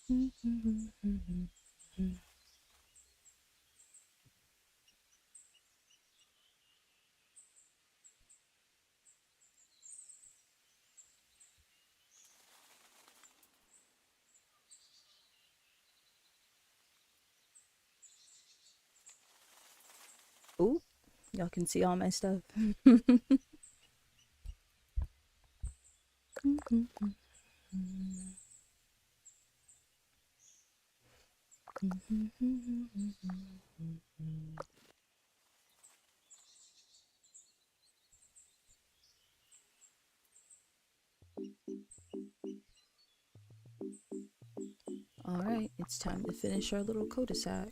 Ooh, y'all can see all my stuff. All right, it's time to finish our little cul-de-sacs.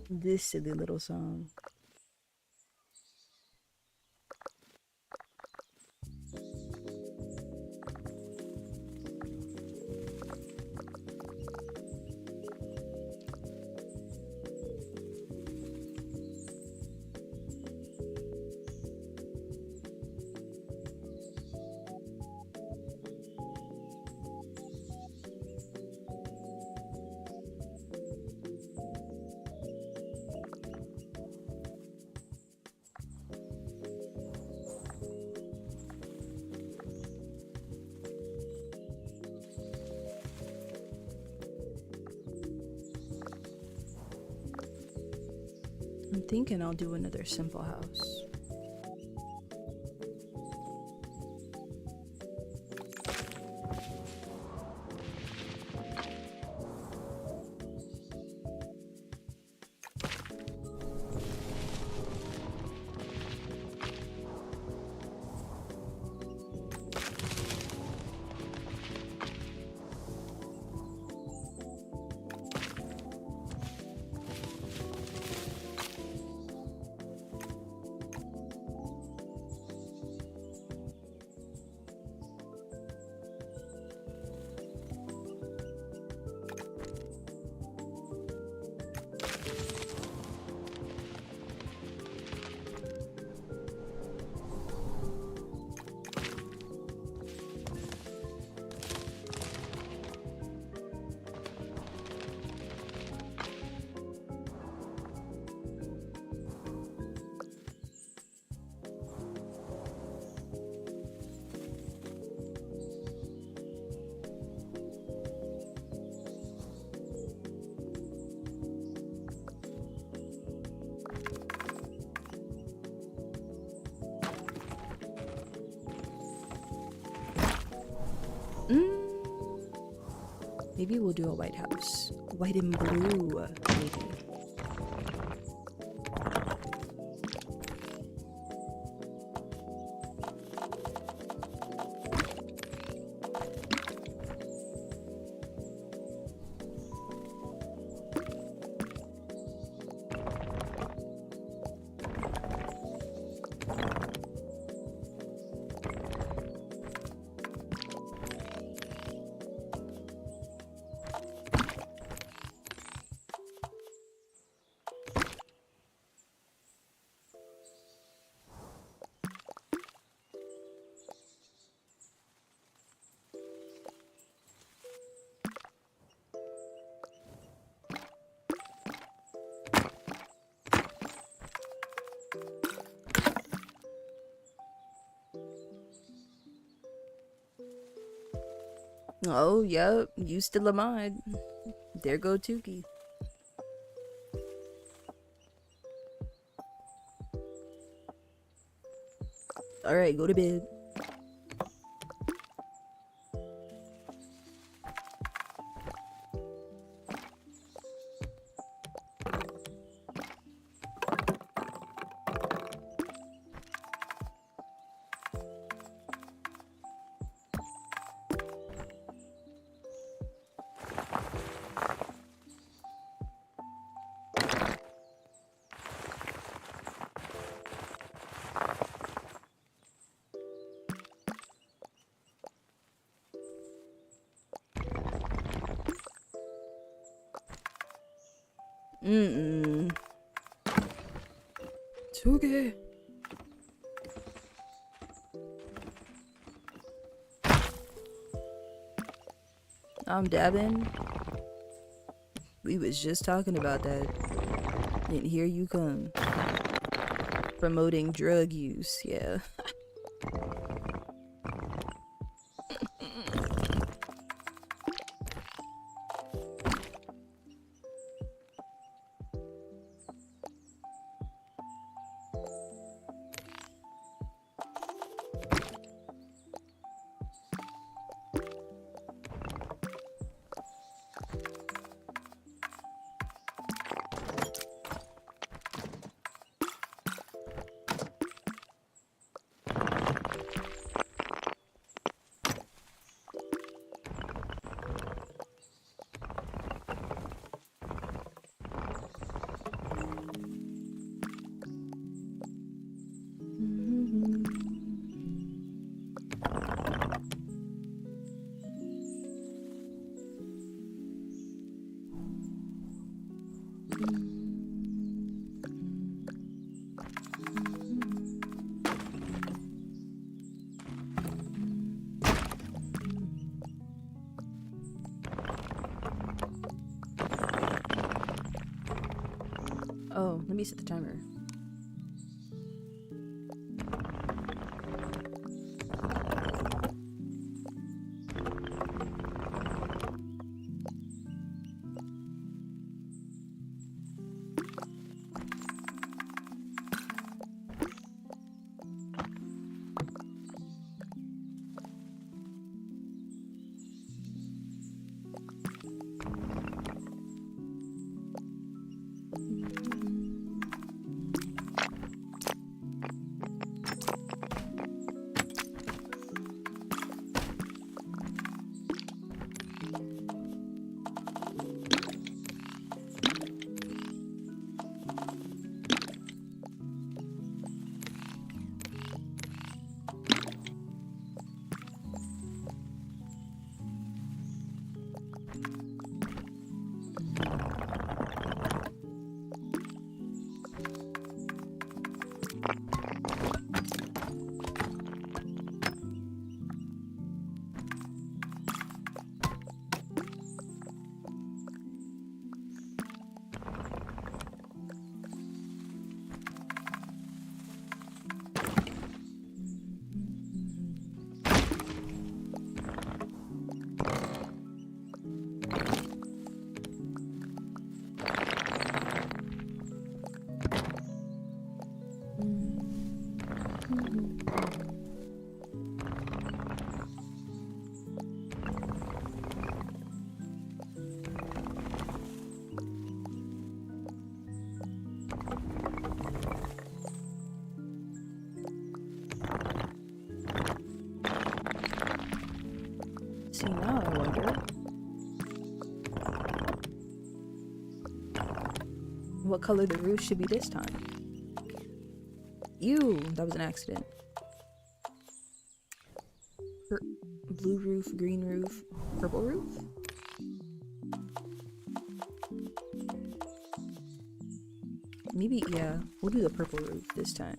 This silly little song. I'm thinking I'll do another simple house. Maybe we'll do a white house. White and blue, maybe. Oh, yep, you still a mod. There go Tukey. Alright, go to bed. Mm-mm. It's okay. I'm dabbing. We was just talking about that. And here you come. Promoting drug use, yeah. Oh, let me set the timer. See, now I wonder what color the roof should be this time. Ew, that was an accident. Blue roof, green roof, purple roof? Maybe, yeah, we'll do the purple roof this time.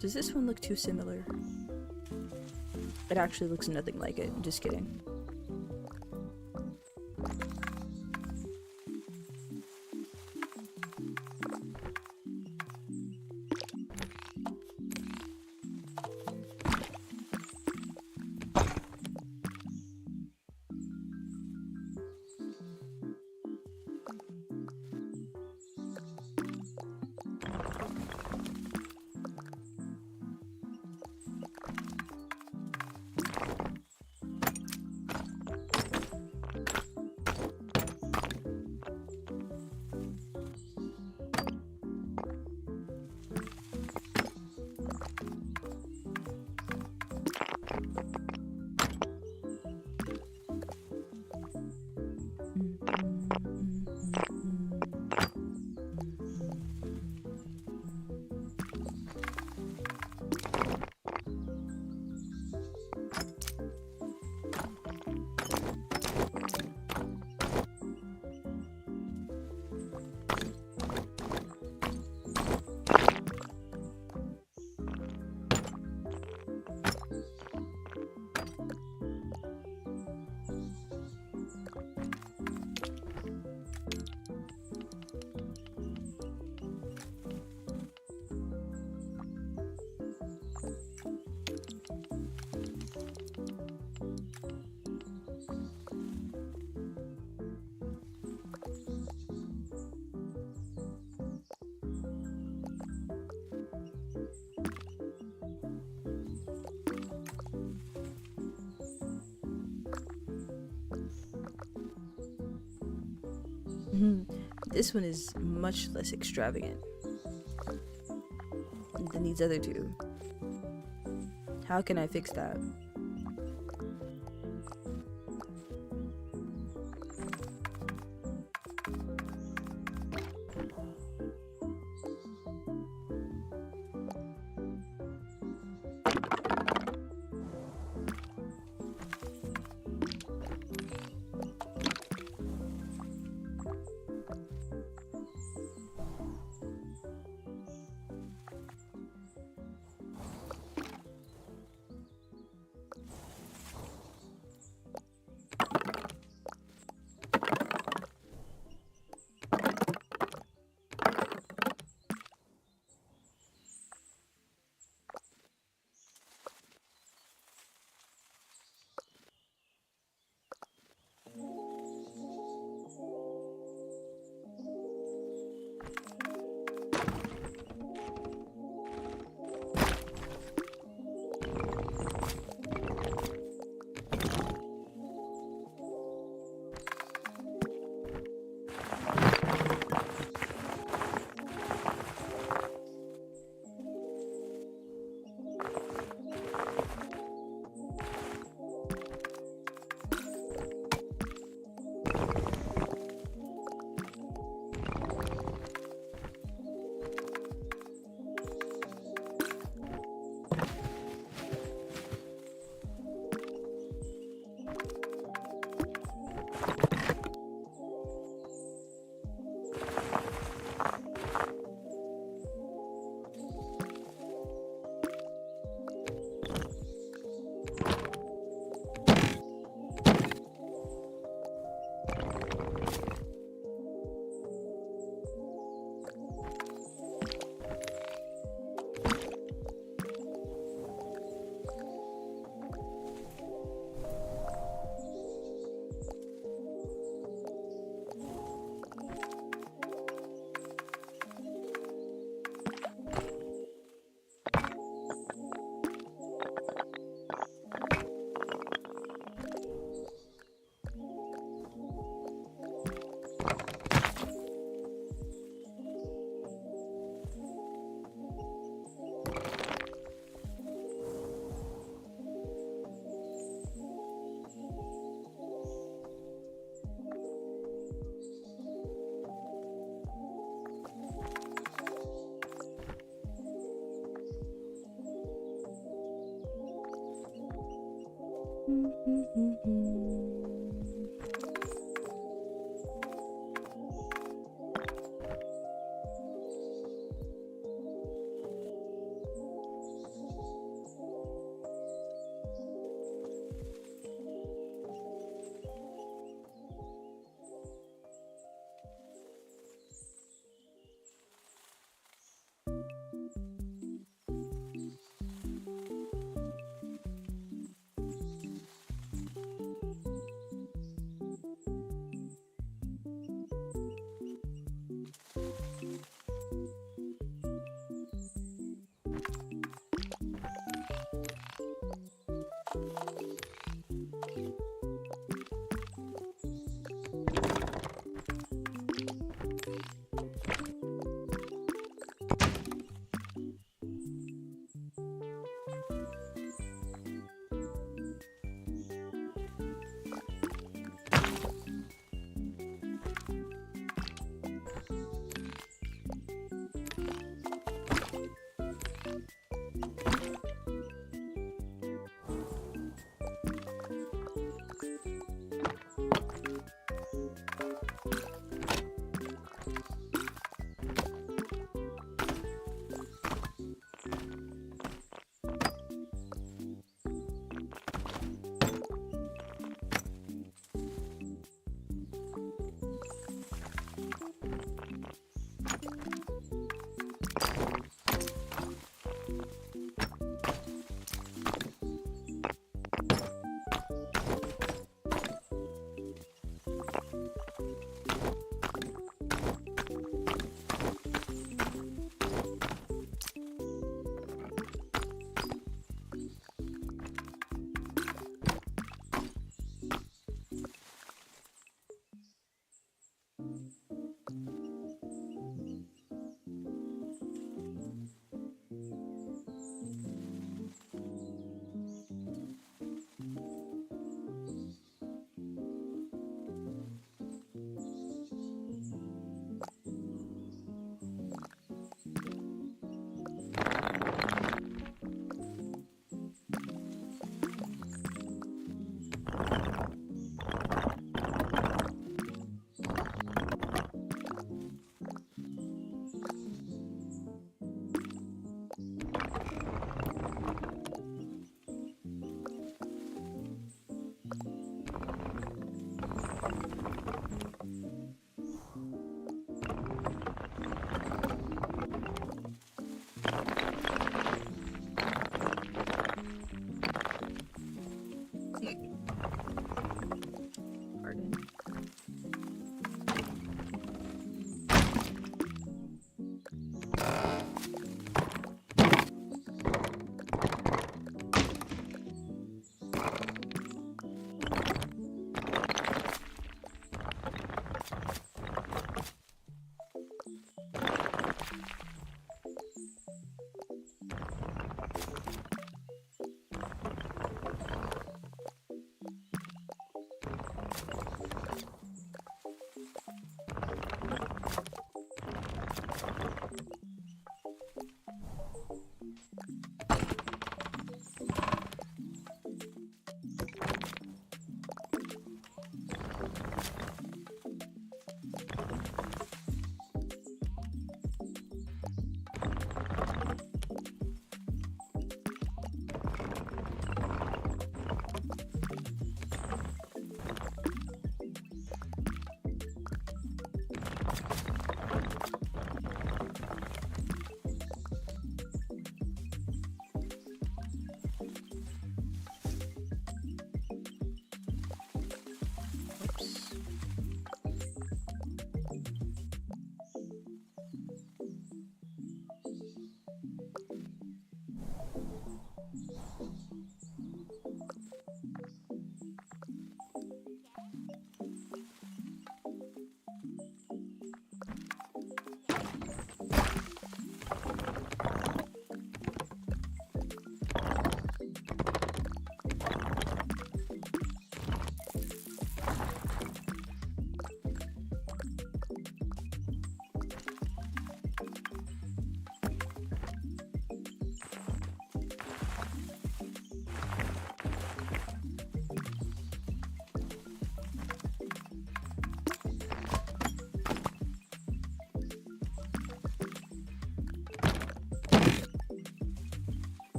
Does this one look too similar? It actually looks nothing like it. Just kidding. This one is much less extravagant than these other two. How can I fix that?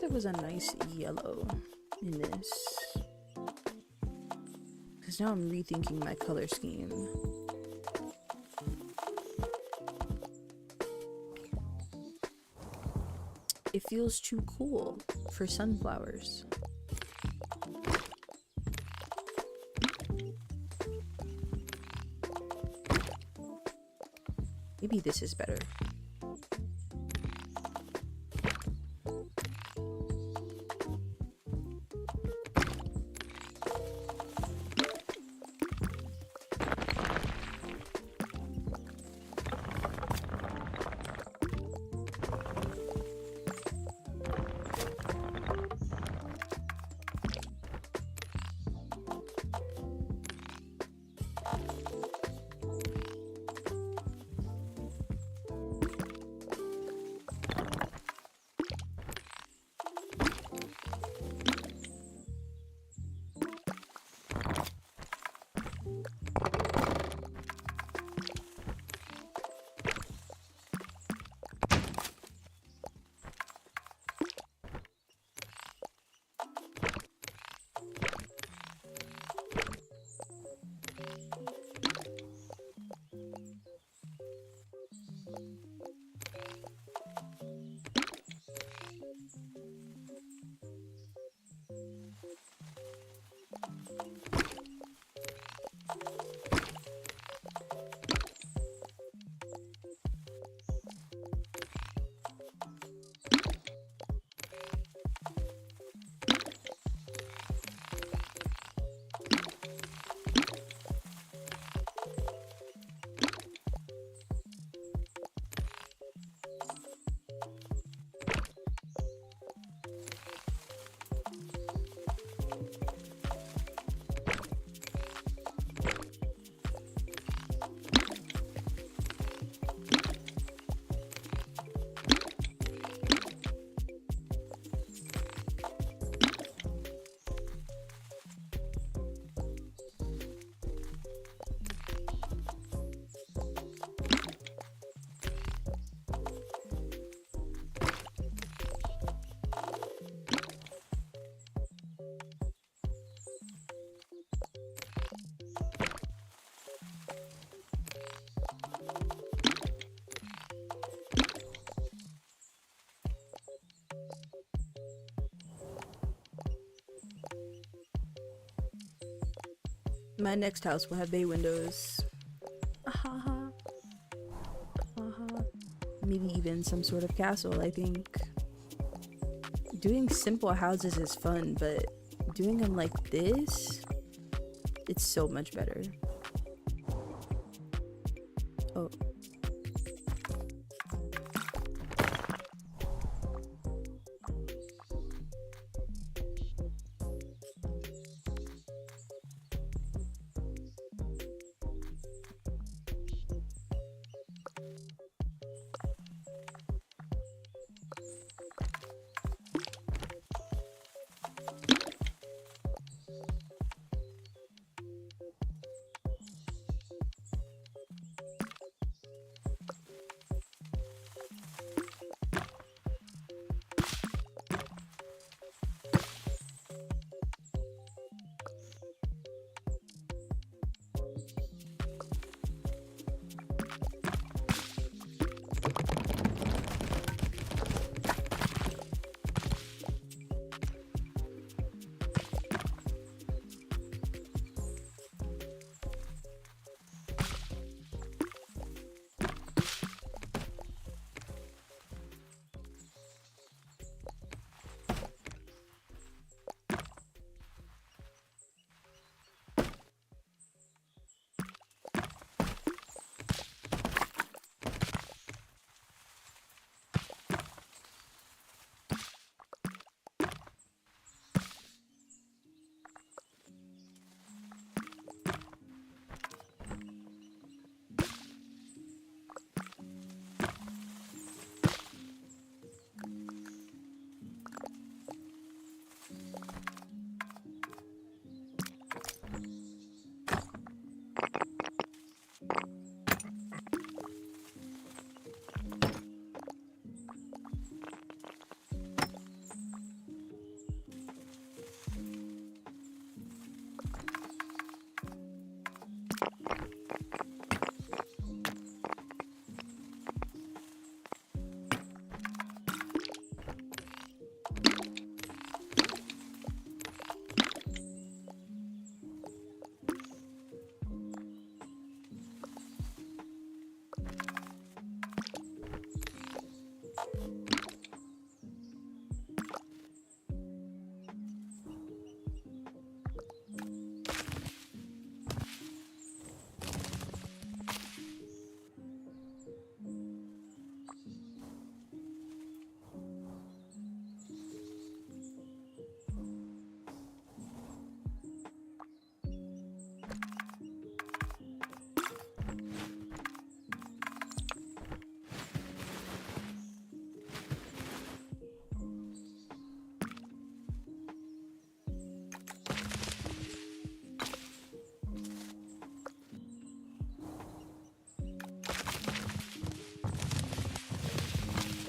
there was a nice yellow in this. Because now I'm rethinking my color scheme. It feels too cool for sunflowers. Maybe this is better. My next house will have bay windows. Ahaha. Ahaha. Maybe even some sort of castle, I think. Doing simple houses is fun, but doing them like this, it's so much better. Oh.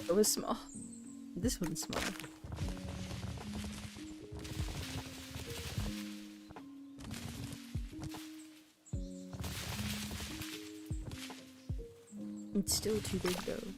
It was small. This one's small. It's still too big though.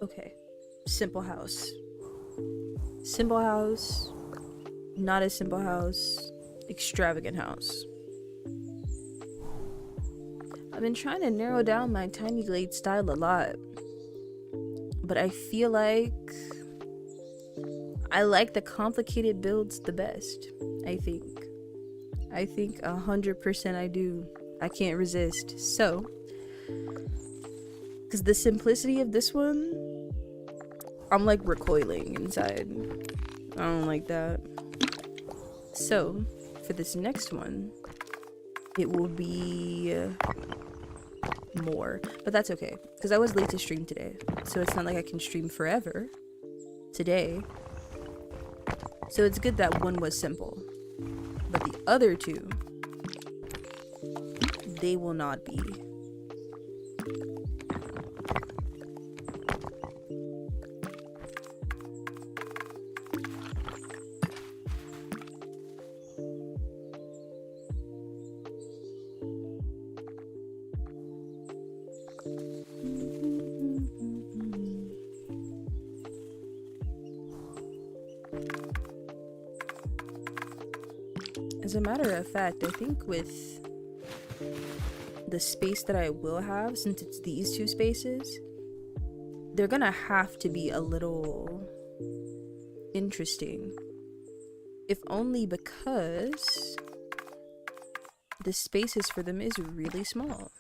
Okay. Simple house. Simple house. Not a simple house. Extravagant house. I've been trying to narrow down my tiny glade style a lot. But I feel like I like the complicated builds the best. I think 100% I do. I can't resist. So, because the simplicity of this one, I'm like recoiling inside. I don't like that. So, for this next one, it will be more. But that's okay, because I was late to stream today. So it's not like I can stream forever today. So it's good that one was simple. But the other two, they will not be. As a matter of fact, I think with the space that I will have, since it's these two spaces, they're gonna have to be a little interesting. If only because the spaces for them is really small.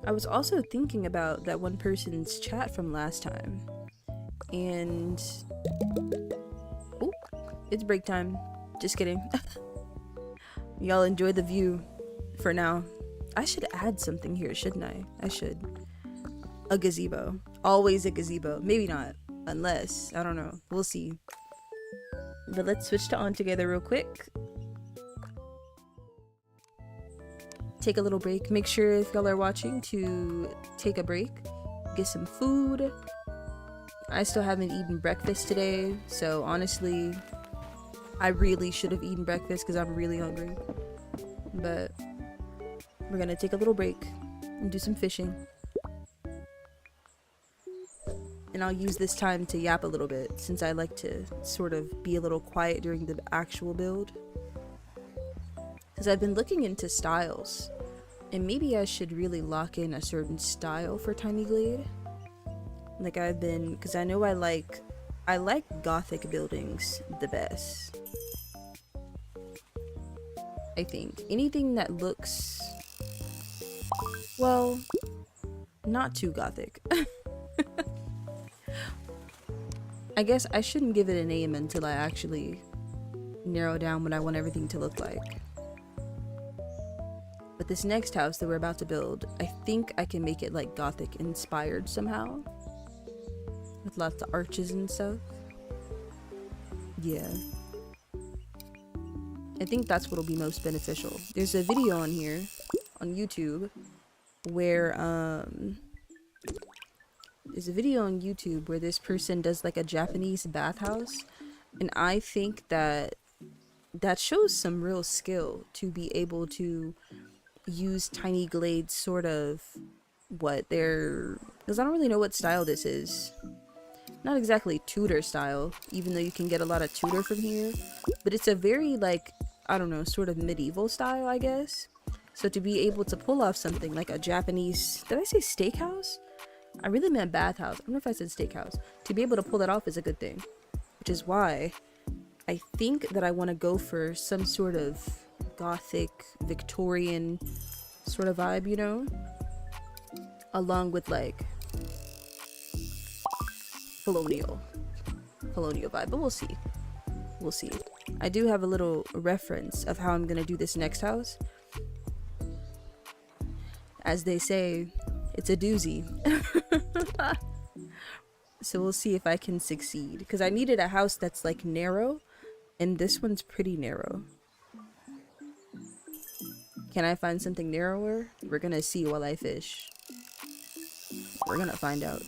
I was also thinking about that one person's chat from last time, and oh, it's break time. Just kidding. Y'all enjoy the view for now. I should add something here, shouldn't I? I should. A gazebo. Always a gazebo. Maybe not. Unless, I don't know. We'll see. But let's switch to on together real quick. Take a little break. Make sure if y'all are watching to take a break. Get some food. I still haven't eaten breakfast today. So honestly, I really should have eaten breakfast because I'm really hungry. But we're gonna take a little break and do some fishing. And I'll use this time to yap a little bit since I like to sort of be a little quiet during the actual build. Because I've been looking into styles, and maybe I should really lock in a certain style for Tiny Glade. Like because I know I like Gothic buildings the best. I think anything that looks, well, not too Gothic. I guess I shouldn't give it a name until I actually narrow down what I want everything to look like. But this next house that we're about to build, I think I can make it like Gothic inspired somehow. With lots of arches and stuff. Yeah. I think that's what'll be most beneficial. There's a video on here, on YouTube, where, there's a video on YouTube where this person does like a Japanese bathhouse, and I think that shows some real skill to be able to use Tiny Glade's sort of because I don't really know what style this is. Not exactly Tudor style, even though you can get a lot of Tudor from here, but it's a very like, I don't know, sort of medieval style, I guess. So to be able to pull off something like a Japanese, did I say steakhouse? I really meant bathhouse. I don't know if I said steakhouse. To be able to pull that off is a good thing. Which is why I think that I want to go for some sort of Gothic, Victorian sort of vibe, you know? Along with like colonial vibe, but we'll see. We'll see. I do have a little reference of how I'm going to do this next house. As they say, it's a doozy. So we'll see if I can succeed, because I needed a house that's like narrow, and this one's pretty narrow. Can I find something narrower? We're gonna see while I fish. We're gonna find out.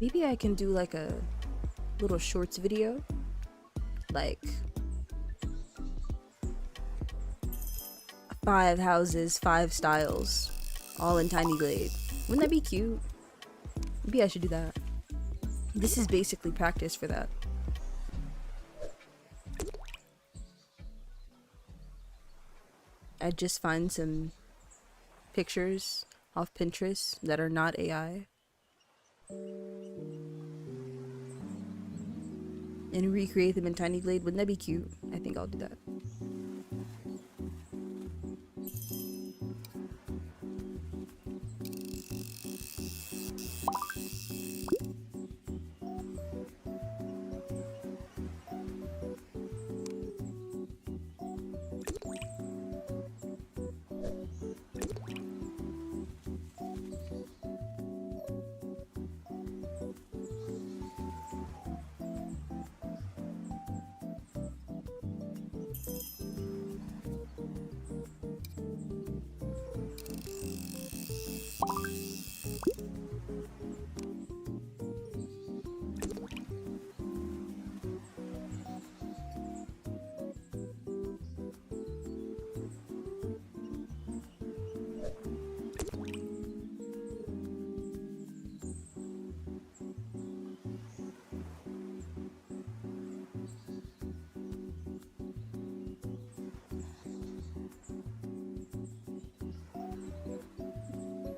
Maybe I can do like a little shorts video, like 5 houses, 5 styles, all in Tiny Glade. Wouldn't that be cute? Maybe I should do that. This is basically practice for that. I'd just find some pictures off Pinterest that are not AI and recreate them in Tiny Glade. Wouldn't that be cute? I think I'll do that.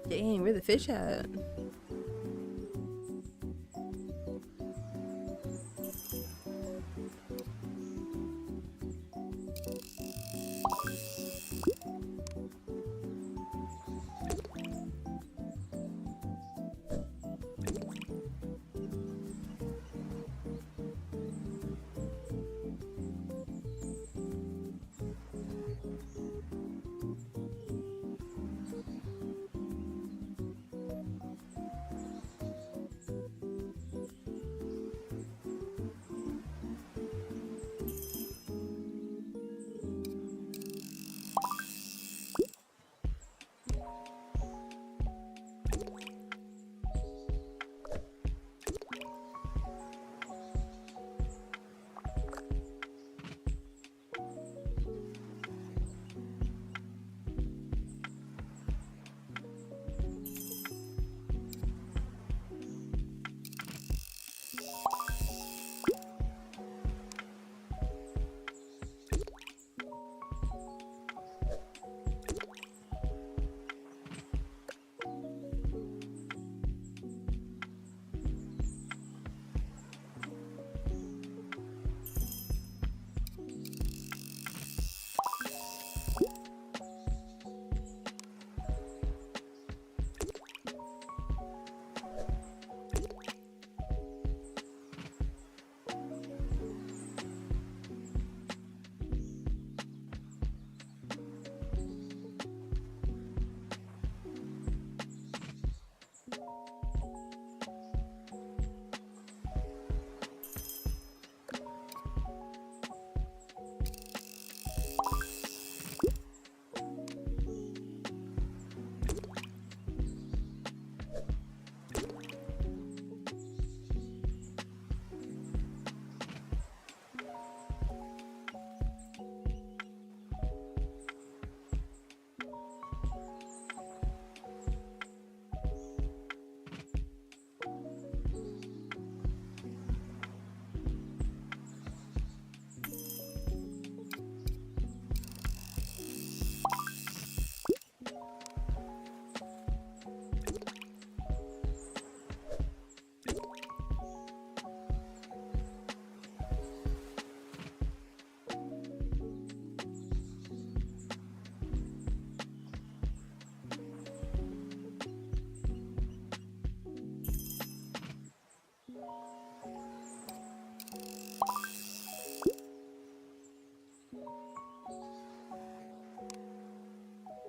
Dang, where the fish at?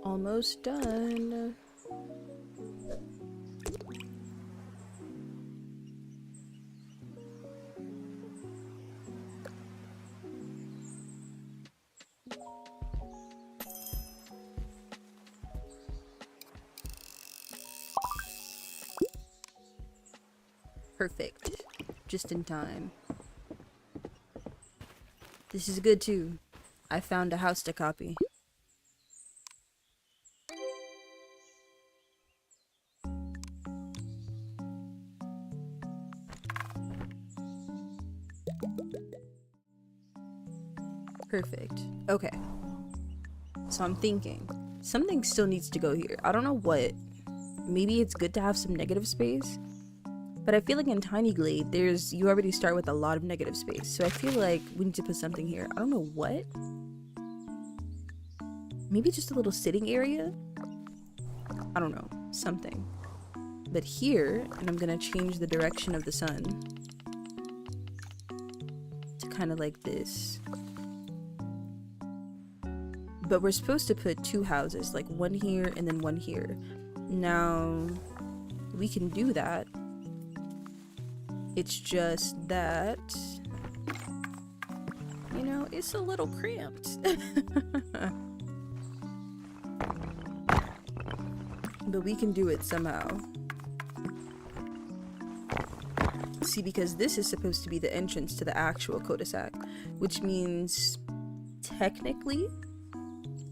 Almost done. Perfect. Just in time. This is good too. I found a house to copy. Perfect. Okay. So I'm thinking something still needs to go here. I don't know what. Maybe it's good to have some negative space. But I feel like in Tiny Glade, you already start with a lot of negative space. So I feel like we need to put something here. I don't know what. Maybe just a little sitting area? I don't know. Something. But here, and I'm gonna change the direction of the sun to kind of like this. But we're supposed to put 2 houses, like one here and then one here. Now, we can do that. It's just that, you know, it's a little cramped. But we can do it somehow. See, because this is supposed to be the entrance to the actual cul-de-sac, which means technically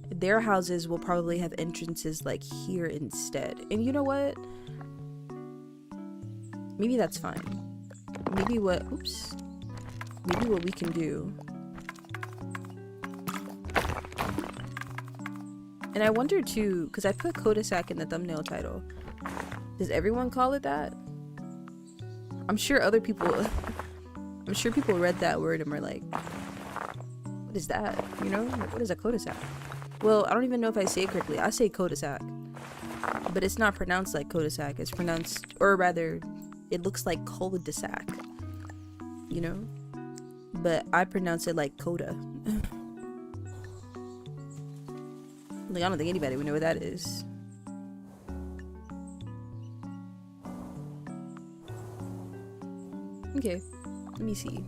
their houses will probably have entrances like here instead. And you know what? Maybe that's fine. Maybe what we can do. And I wonder too, because I put cul-de-sac in the thumbnail title. Does everyone call it that? I'm sure other people people read that word and were like, what is that? You know, like, what is a cul-de-sac? Well, I don't even know if I say it correctly. I say cul-de-sac, but it's not pronounced like cul-de-sac. It's pronounced, or rather, it looks like cul-de-sac, you know? But I pronounce it like coda. Like, I don't think anybody would know what that is. Okay, let me see.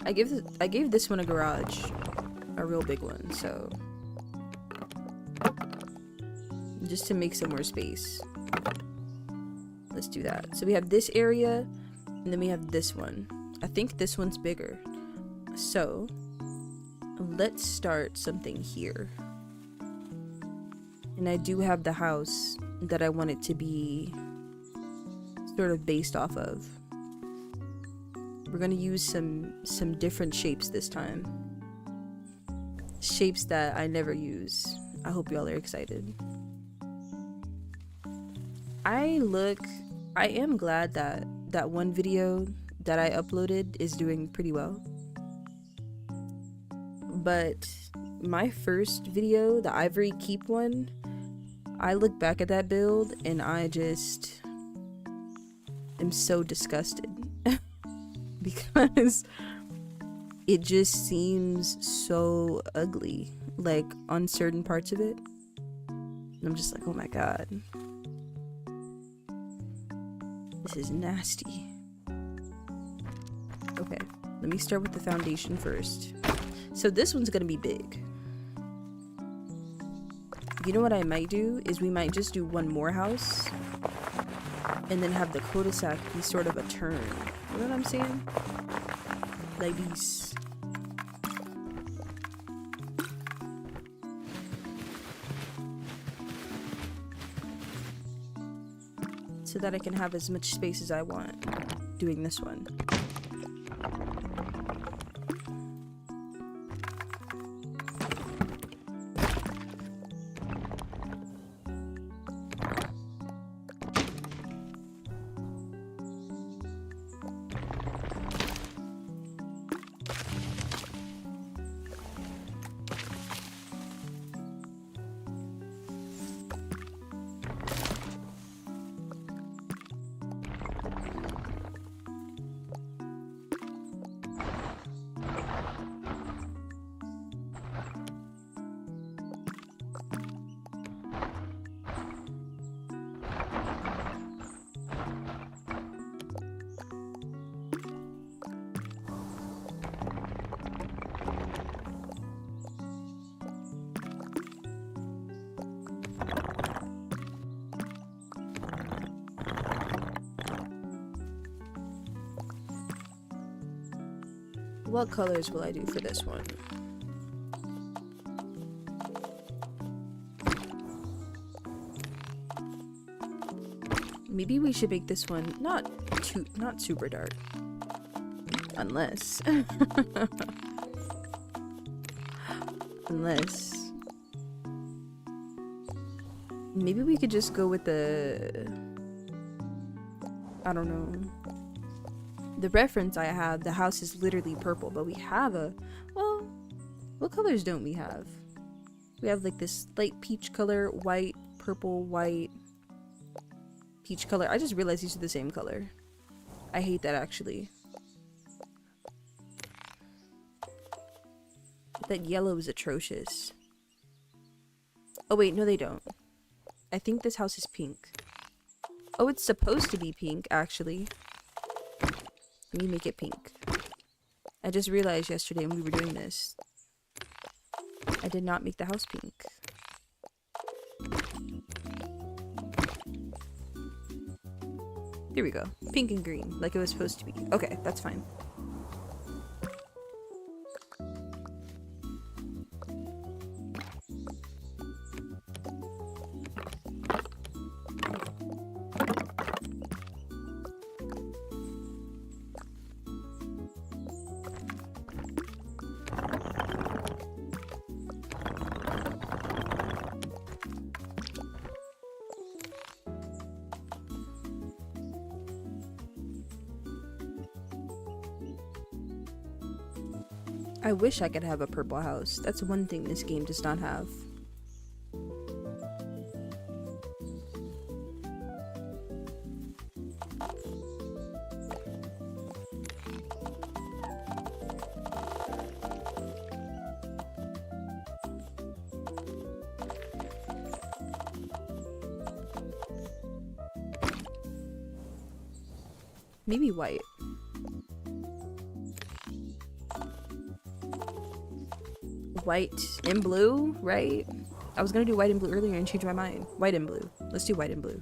I gave this one a garage, a real big one, so just to make some more space. Let's do that. So we have this area, and then we have this one. I think this one's bigger. So let's start something here. And I do have the house that I want it to be sort of based off of. We're gonna use some different shapes this time. Shapes that I never use. I hope y'all are excited. I am glad that that one video that I uploaded is doing pretty well. But my first video, the Ivory Keep one, I look back at that build and I just am so disgusted. Because it just seems so ugly, like on certain parts of it. And I'm just like, oh my god. This is nasty. Okay, let me start with the foundation first. So this one's gonna be big. You know what I might do is we might just do one more house and then have the cul-de-sac be sort of a turn. You know what I'm saying? Like these. So that I can have as much space as I want doing this one. What colors will I do for this one? Maybe we should make this one not super dark. Unless unless maybe we could just go with the, I don't know. The reference I have, the house is literally purple, but we have a, well, what colors don't we have? We have like this light peach color, white, purple, white, peach color. I just realized these are the same color. I hate that actually. That yellow is atrocious. Oh wait, no they don't. I think this house is pink. Oh, it's supposed to be pink actually. Let me make it pink. I just realized yesterday when we were doing this, I did not make the house pink. Here we go. Pink and green, like it was supposed to be. Okay, that's fine. I wish I could have a purple house. That's one thing this game does not have. Maybe white. White and blue, right? I was gonna do white and blue earlier and change my mind. White and blue. Let's do white and blue.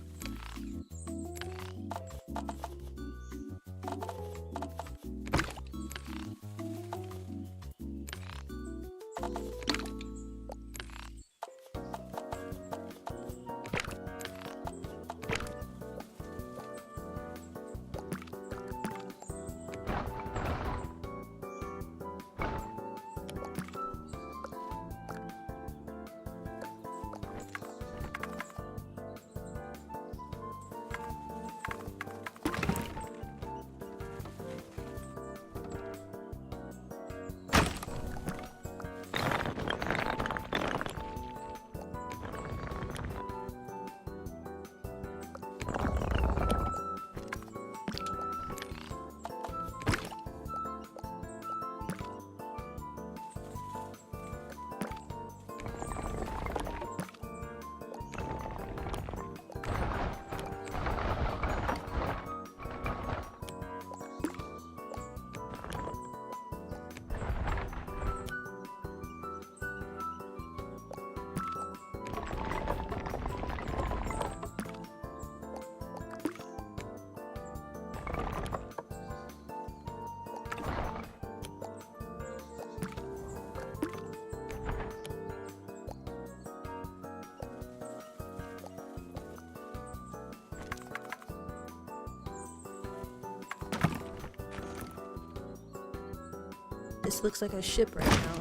This looks like a ship right now.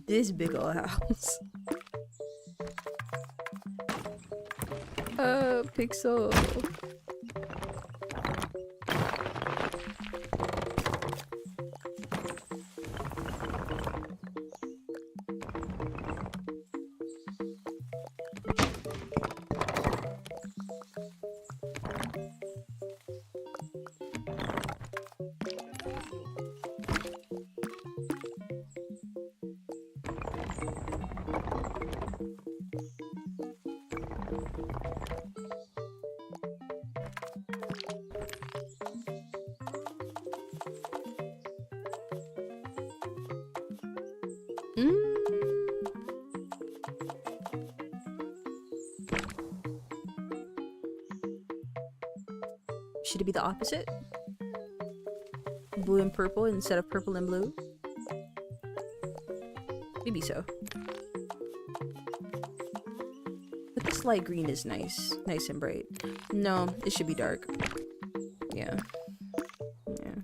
This big old house. Pixel. Should it be the opposite? Blue and purple instead of purple and blue? Maybe so. But this light green is nice. Nice and bright. No, it should be dark. Yeah. Yeah.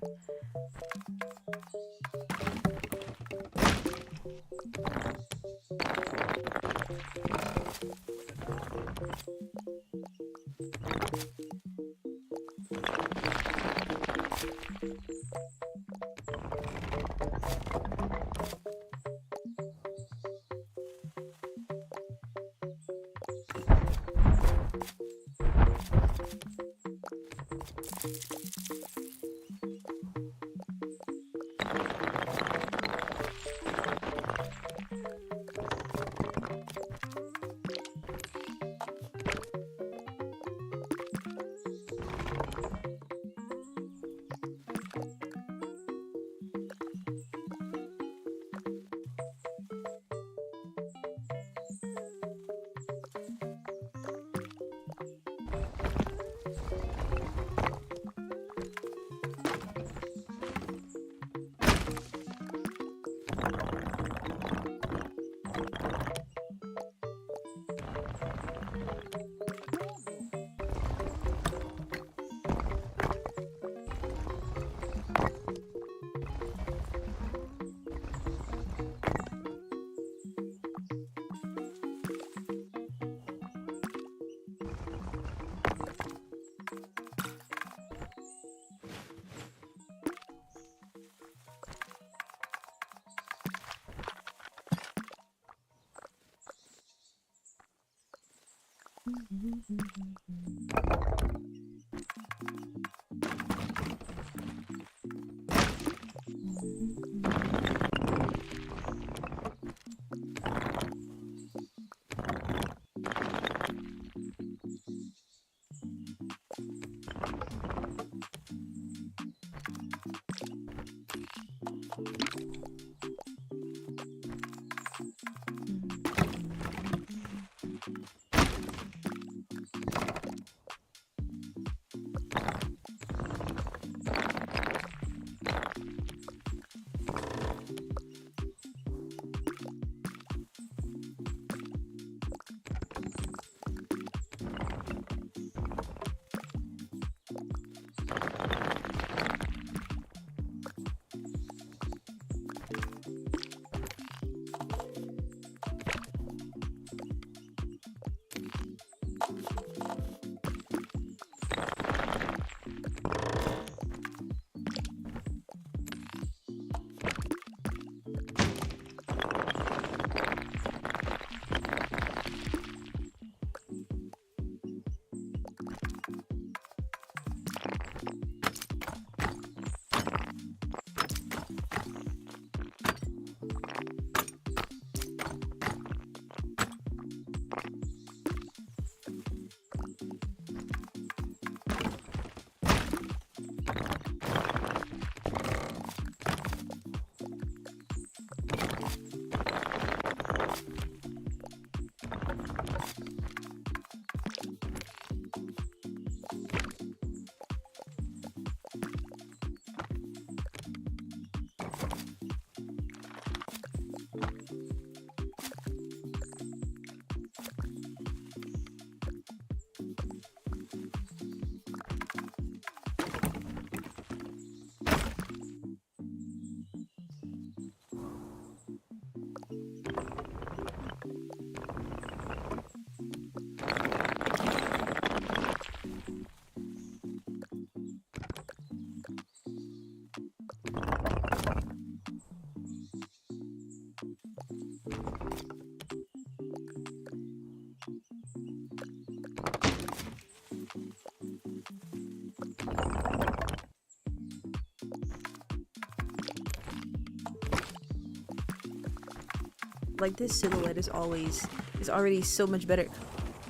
Like, this silhouette is already so much better.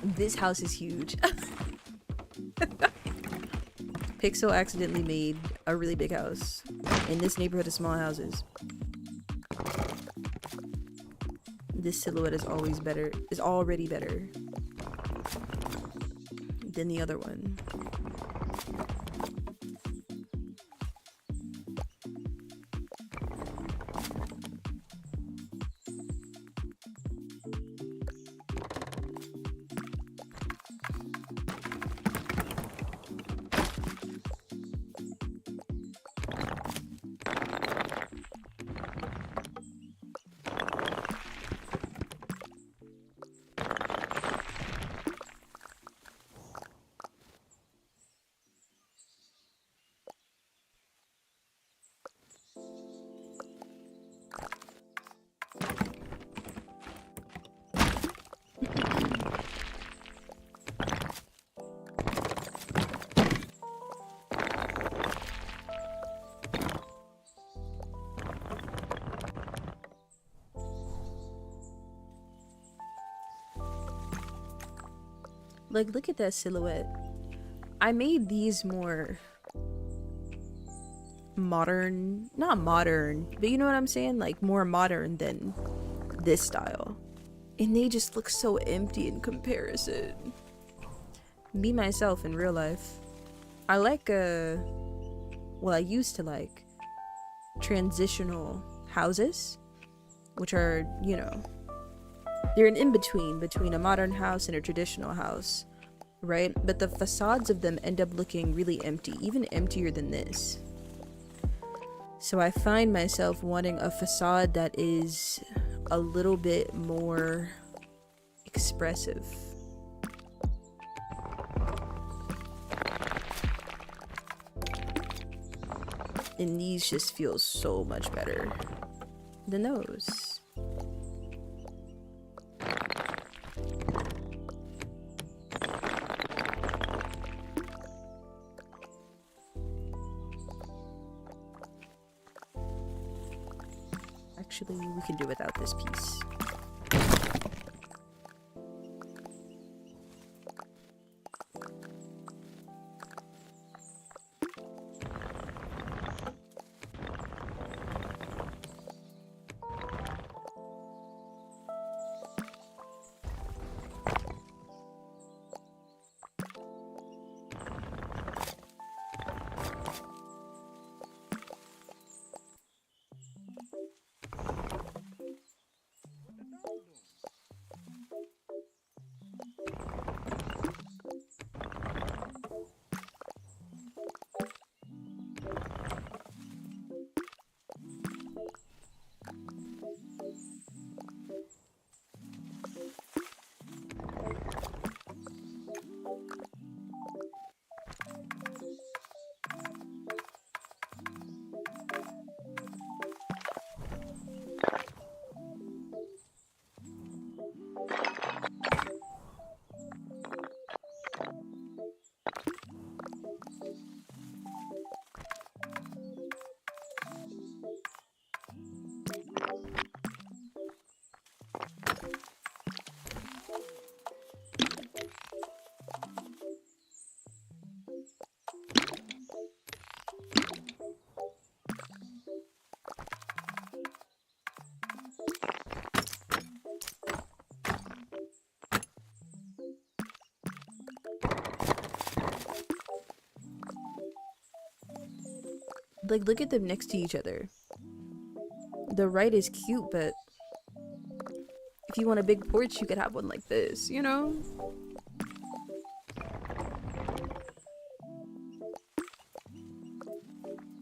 This house is huge. Pixel accidentally made a really big house in this neighborhood of small houses. This silhouette is already better than the other one. Like, look at that silhouette. I made these more modern, not modern, but you know what I'm saying? Like, more modern than this style. And they just look so empty in comparison. Me, myself, in real life, I like, well, I used to like transitional houses, which are, you know, they're an in-between between a modern house and a traditional house, right? But the facades of them end up looking really empty, even emptier than this. So I find myself wanting a facade that is a little bit more expressive. And these just feel so much better than those. Actually, we can do without this piece. Like, look at them next to each other. The right is cute, but if you want a big porch, you could have one like this, you know?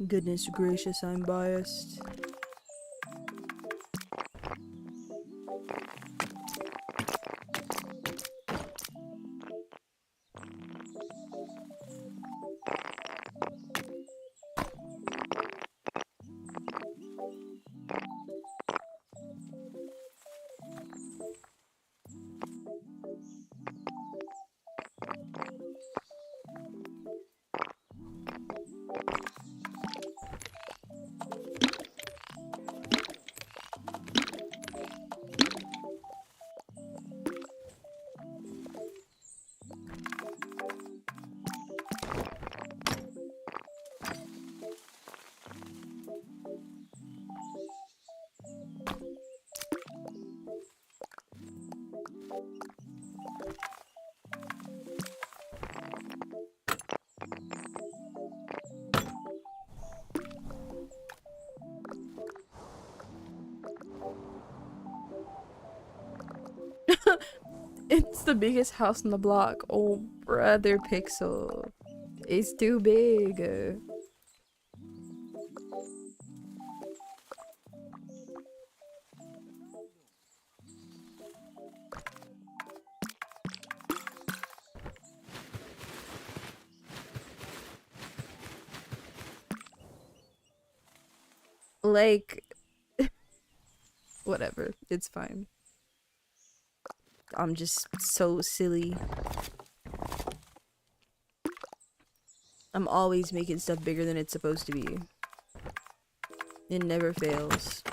Goodness gracious, I'm biased. It's the biggest house on the block. Oh, brother Pixel. It's too big. Like, whatever. It's fine. I'm just so silly. I'm always making stuff bigger than it's supposed to be. It never fails.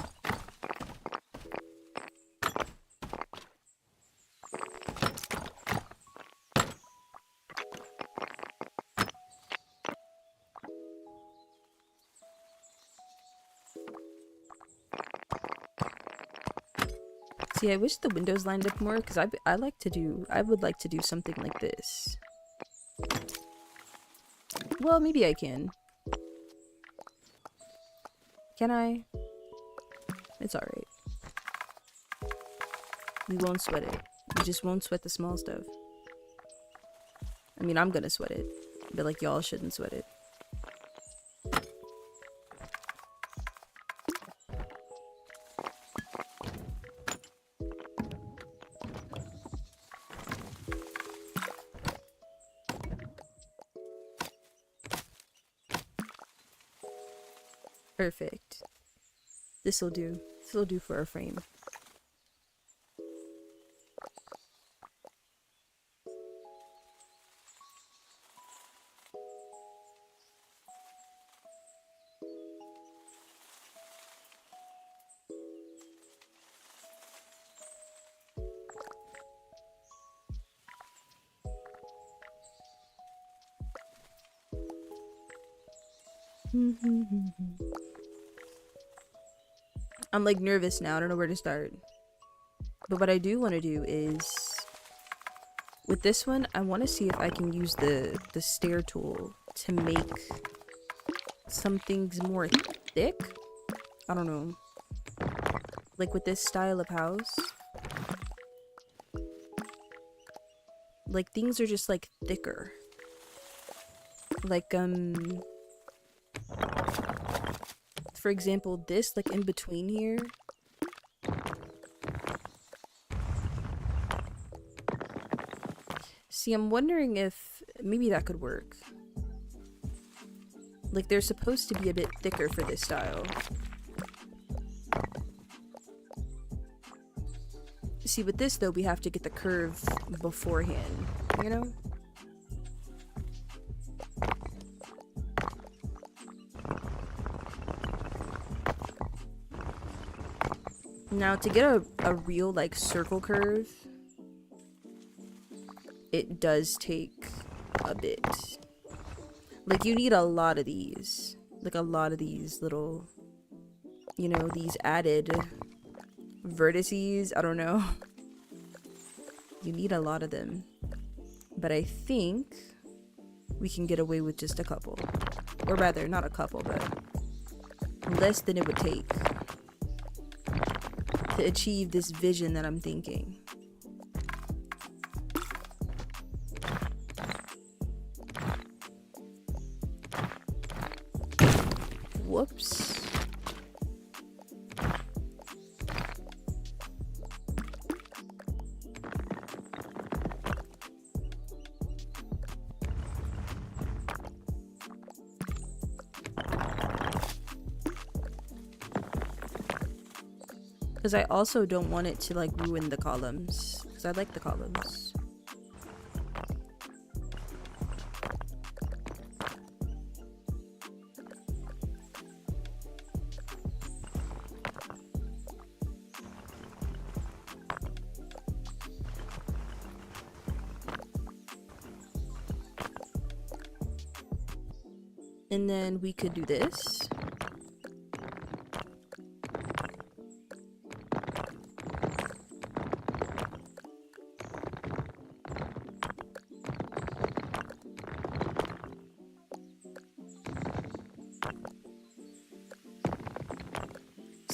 See, I wish the windows lined up more because I would like to do something like this. Well, maybe I can. Can I? It's alright. We won't sweat it. We just won't sweat the small stuff. I mean, I'm gonna sweat it, but like y'all shouldn't sweat it. Perfect. This'll do. This'll do for a frame. I'm like nervous now. I don't know where to start. But what I do want to do is with this one, I want to see if I can use the stair tool to make some things more thick. I don't know. Like with this style of house. Like things are just like thicker. Like for example, this, like in between here. See, I'm wondering if maybe that could work. Like they're supposed to be a bit thicker for this style. See, with this though, we have to get the curve beforehand, you know? Now, to get a real, like, circle curve, it does take a bit. Like, you need a lot of these. Like, a lot of these little, you know, these added vertices. I don't know. You need a lot of them. But I think we can get away with just a couple. Or rather, not a couple, but less than it would take to achieve this vision that I'm thinking. Whoops. Because I also don't want it to like ruin the columns. Because I like the columns. And then we could do this.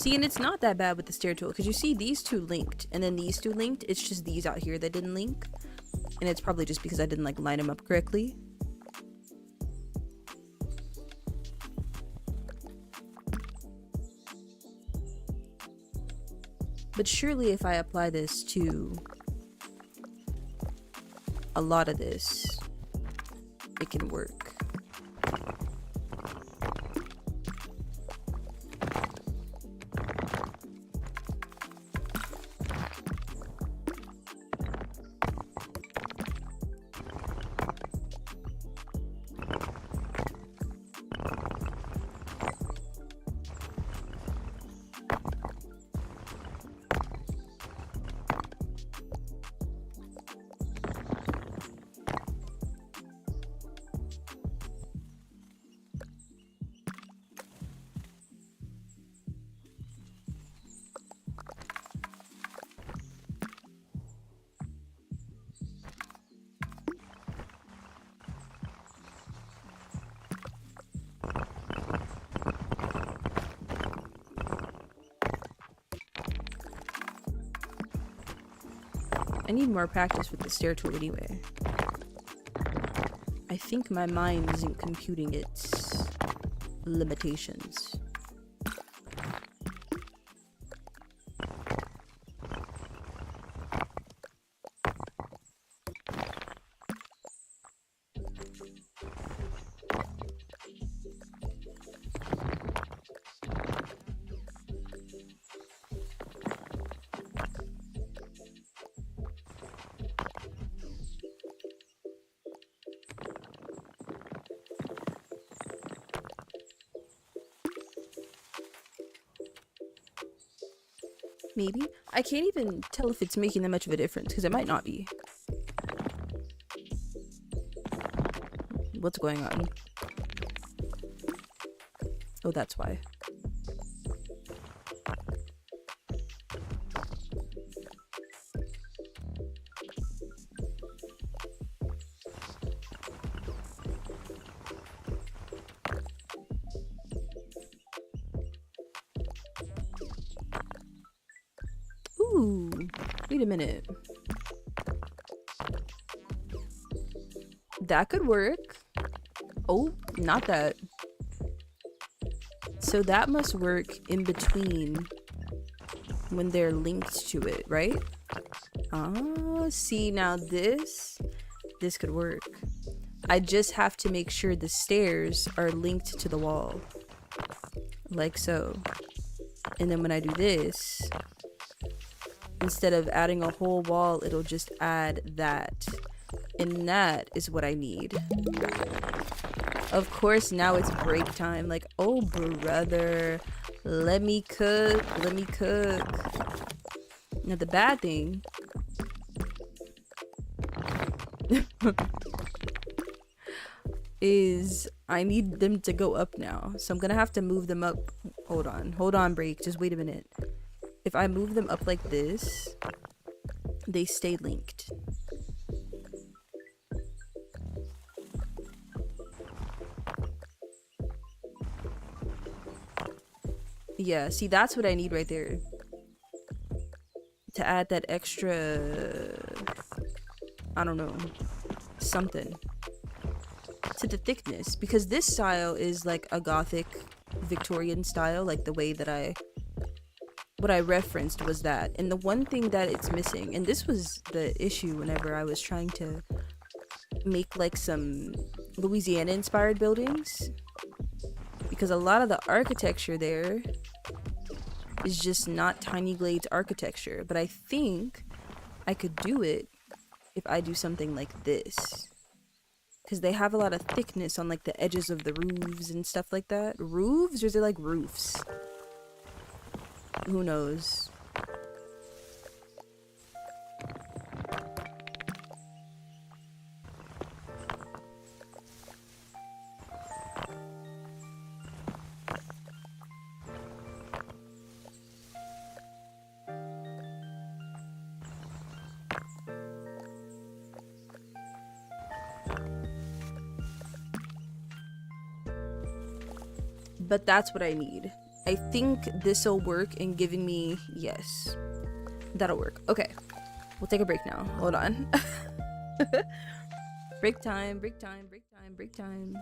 See, and it's not that bad with the stair tool, because you see these two linked, and then these two linked. It's just these out here that didn't link. And it's probably just because I didn't like line them up correctly. But surely if I apply this to a lot of this, it can work. I need more practice with the stair tool anyway. I think my mind isn't computing its limitations. Maybe. I can't even tell if it's making that much of a difference, because it might not be. What's going on? Oh, that's why. Ooh, wait a minute. That could work. Oh, not that. So that must work in between when they're linked to it, right? Ah, see, now this could work. I just have to make sure the stairs are linked to the wall. Like so. And then when I do this, instead of adding a whole wall, it'll just add that. And that is what I need. Of course, now it's break time. Like, oh, brother. Let me cook. Let me cook. Now, the bad thing... is I need them to go up now. So I'm gonna have to move them up. Hold on, break. Just wait a minute. If I move them up like this, they stay linked. Yeah, see, that's what I need right there. To add that extra, I don't know, something to the thickness. Because this style is like a Gothic Victorian style, like the way that what I referenced was that. And the one thing that it's missing, and this was the issue whenever I was trying to make like some Louisiana inspired buildings, because a lot of the architecture there is just not tiny glades architecture. But I think I could do it if I do something like this, because they have a lot of thickness on like the edges of the roofs and stuff like that. Roofs, or is it like roofs? Who knows? But that's what I need. I think this'll work in giving me, yes, that'll work. Okay, we'll take a break now. Hold on. Break time, break time, break time, break time.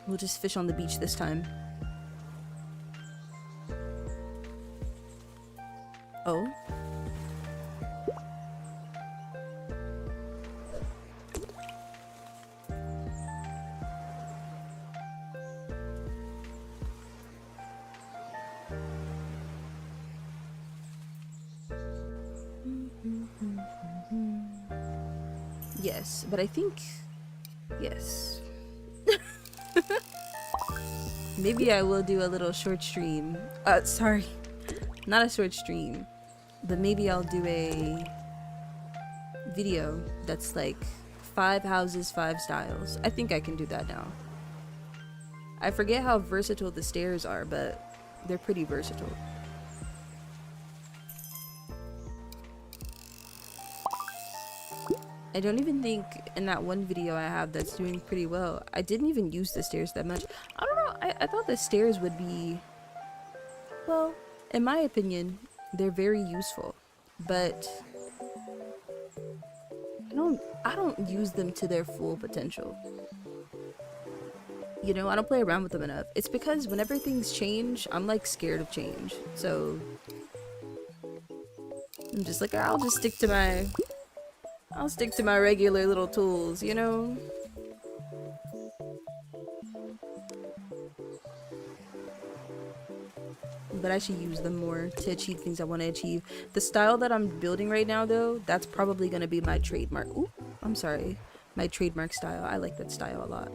We'll just fish on the beach this time. Oh. Yes, but I think, yes. Maybe I will do a little short stream. Sorry, not a short stream, but maybe I'll do a video that's like 5 houses, 5 styles. I think I can do that now. I forget how versatile the stairs are, but they're pretty versatile. I don't even think in that one video I have that's doing pretty well, I didn't even use the stairs that much. I don't know, I thought the stairs would be, well, in my opinion, they're very useful, but I don't use them to their full potential. You know, I don't play around with them enough. It's because whenever things change, I'm like scared of change. So I'm just like, I'll stick to my regular little tools, you know? But I should use them more to achieve things I want to achieve. The style that I'm building right now, though, that's probably going to be my trademark. Ooh, I'm sorry. My trademark style. I like that style a lot.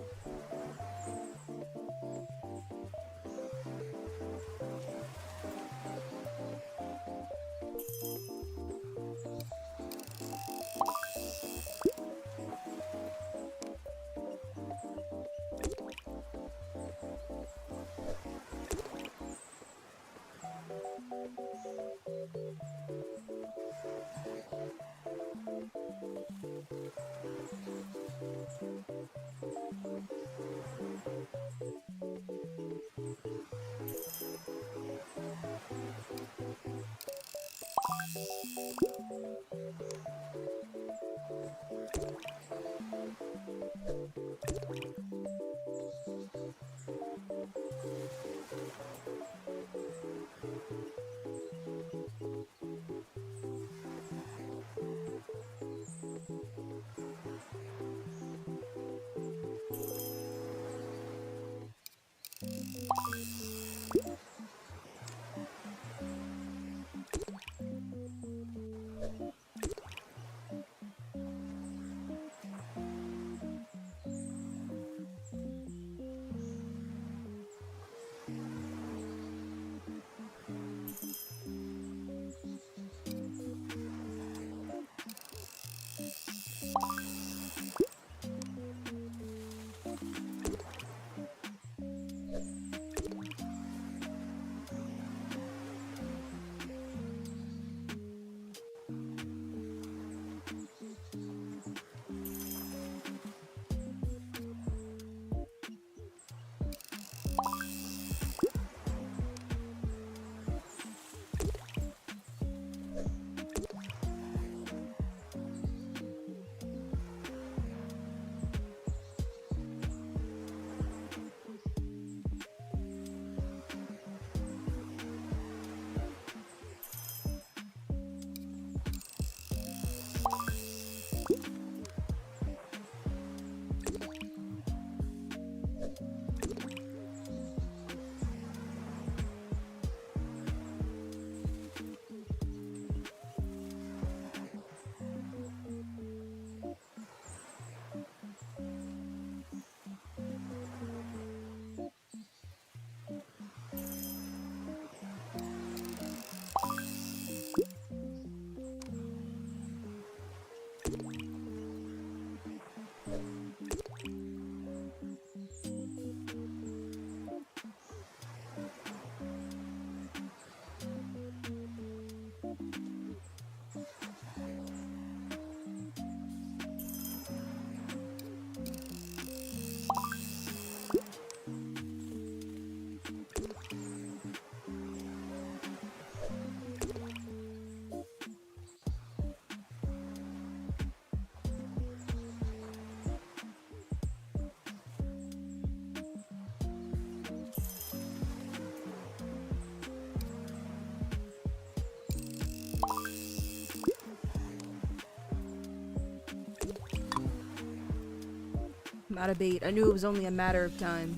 I'm out of bait. I knew it was only a matter of time.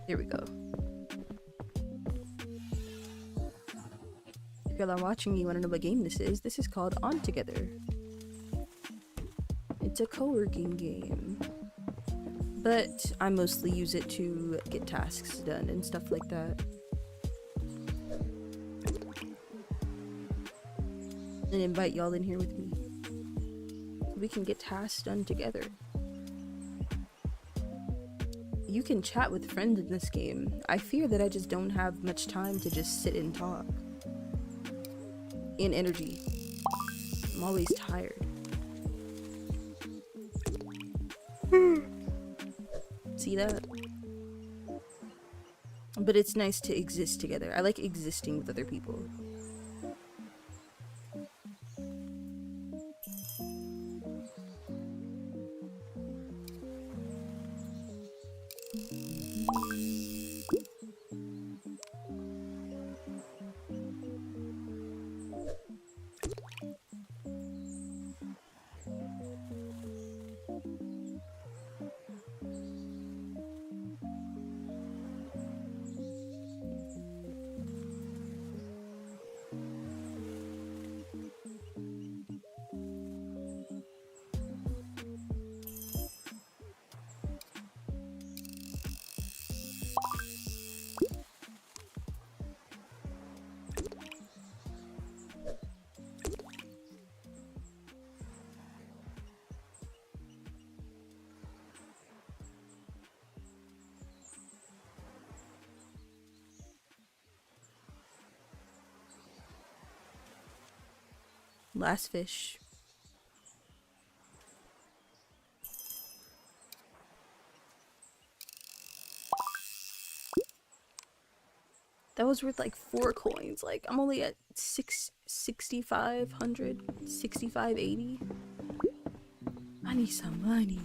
Here we go. If y'all are watching, you want to know what game this is? This is called On Together. It's a co-working game. But I mostly use it to get tasks done and stuff like that. And invite y'all in here with me. We can get tasks done together. You can chat with friends in this game. I fear that I just don't have much time to just sit and talk. And energy. I'm always tired. See that? But it's nice to exist together. I like existing with other people. Last fish. That was worth like 4 coins. Like, I'm only at 6,500, 6,580. I need some money.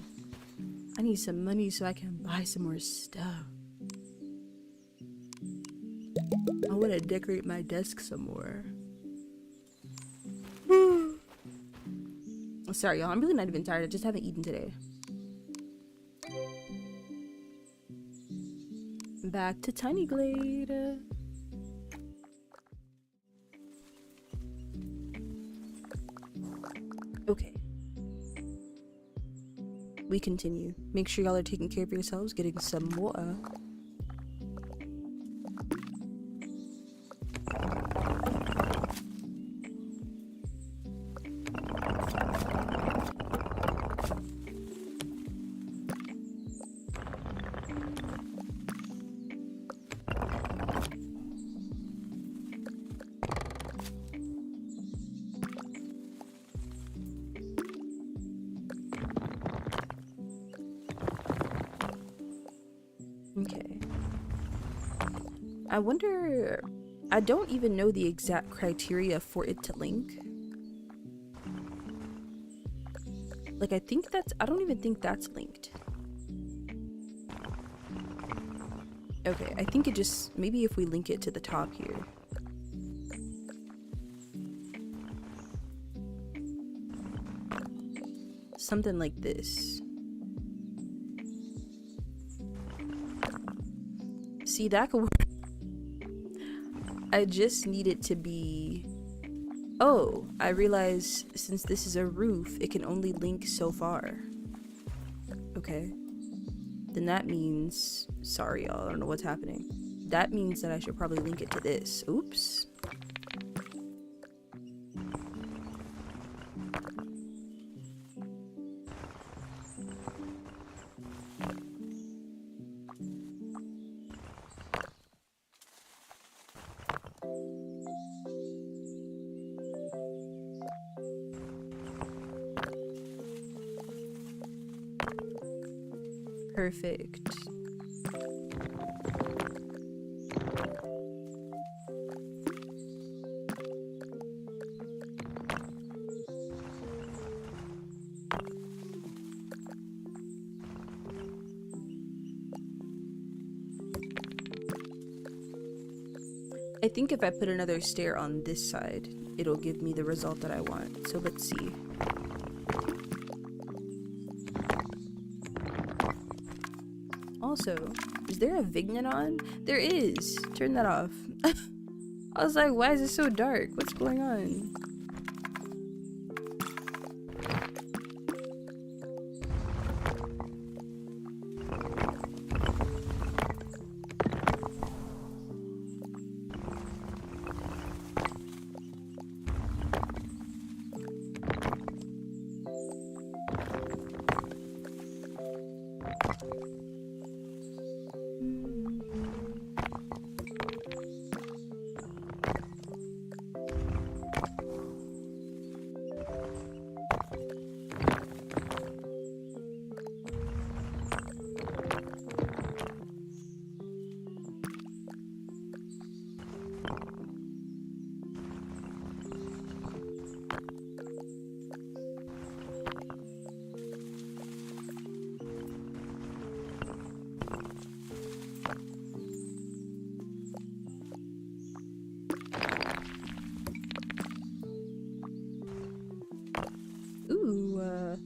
I need some money so I can buy some more stuff. I want to decorate my desk some more. Sorry, y'all. I'm really not even tired. I just haven't eaten today. Back to Tiny Glade. Okay. We continue. Make sure y'all are taking care of yourselves, getting some water. Okay. I wonder... I don't even know the exact criteria for it to link. Like, I think that's... I don't even think that's linked. Okay, I think it just... Maybe if we link it to the top here. Something like this. See, that could work. I just need it to be... Oh, I realize since this is a roof, it can only link so far. Okay. Then that means... Sorry, y'all, I don't know what's happening. That means that I should probably link it to this. Oops. Perfect. I think if I put another stair on this side, it'll give me the result that I want. So let's see. Also, is there a vignette on? There is. Turn that off. I was like, why is it so dark? What's going on?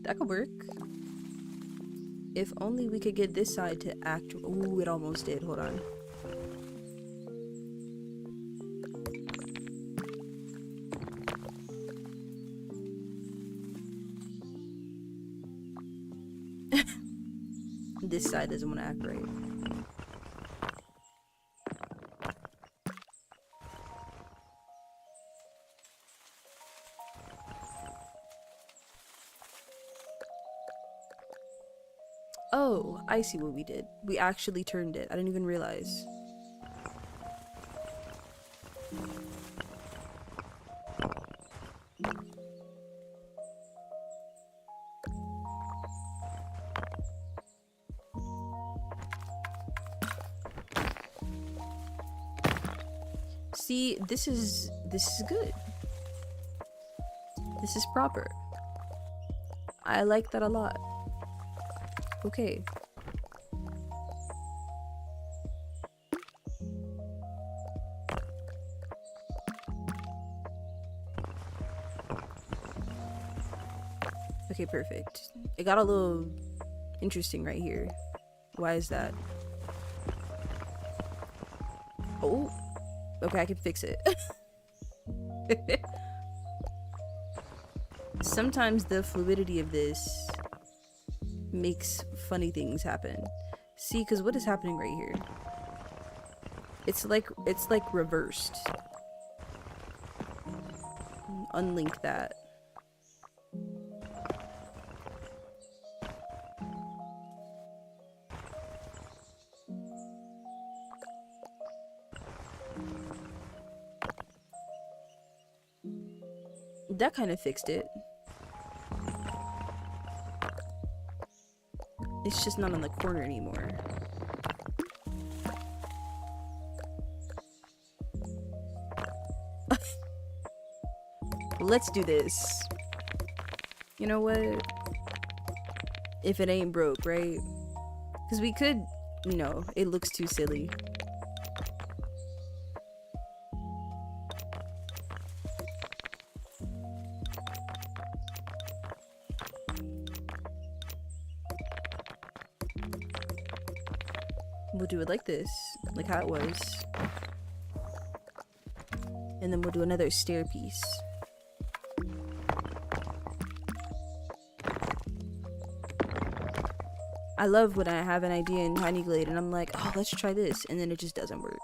That could work. If only we could get this side to act. Ooh, it almost did. Hold on. This side doesn't want to act right. Oh, I see what we did. We actually turned it. I didn't even realize. See, this is good. This is proper. I like that a lot. Okay. Okay, perfect. It got a little interesting right here. Why is that? Oh. Okay, I can fix it. Sometimes the fluidity of this makes funny things happen. See, because what is happening right here? It's like reversed. Unlink that. That kind of fixed it. It's just not on the corner anymore. Let's do this. You know what? If it ain't broke, right? Because we could, you know, it looks too silly. We'll do it like this, like how it was. And then we'll do another stair piece. I love when I have an idea in Tiny Glade and I'm like, oh, let's try this, and then it just doesn't work.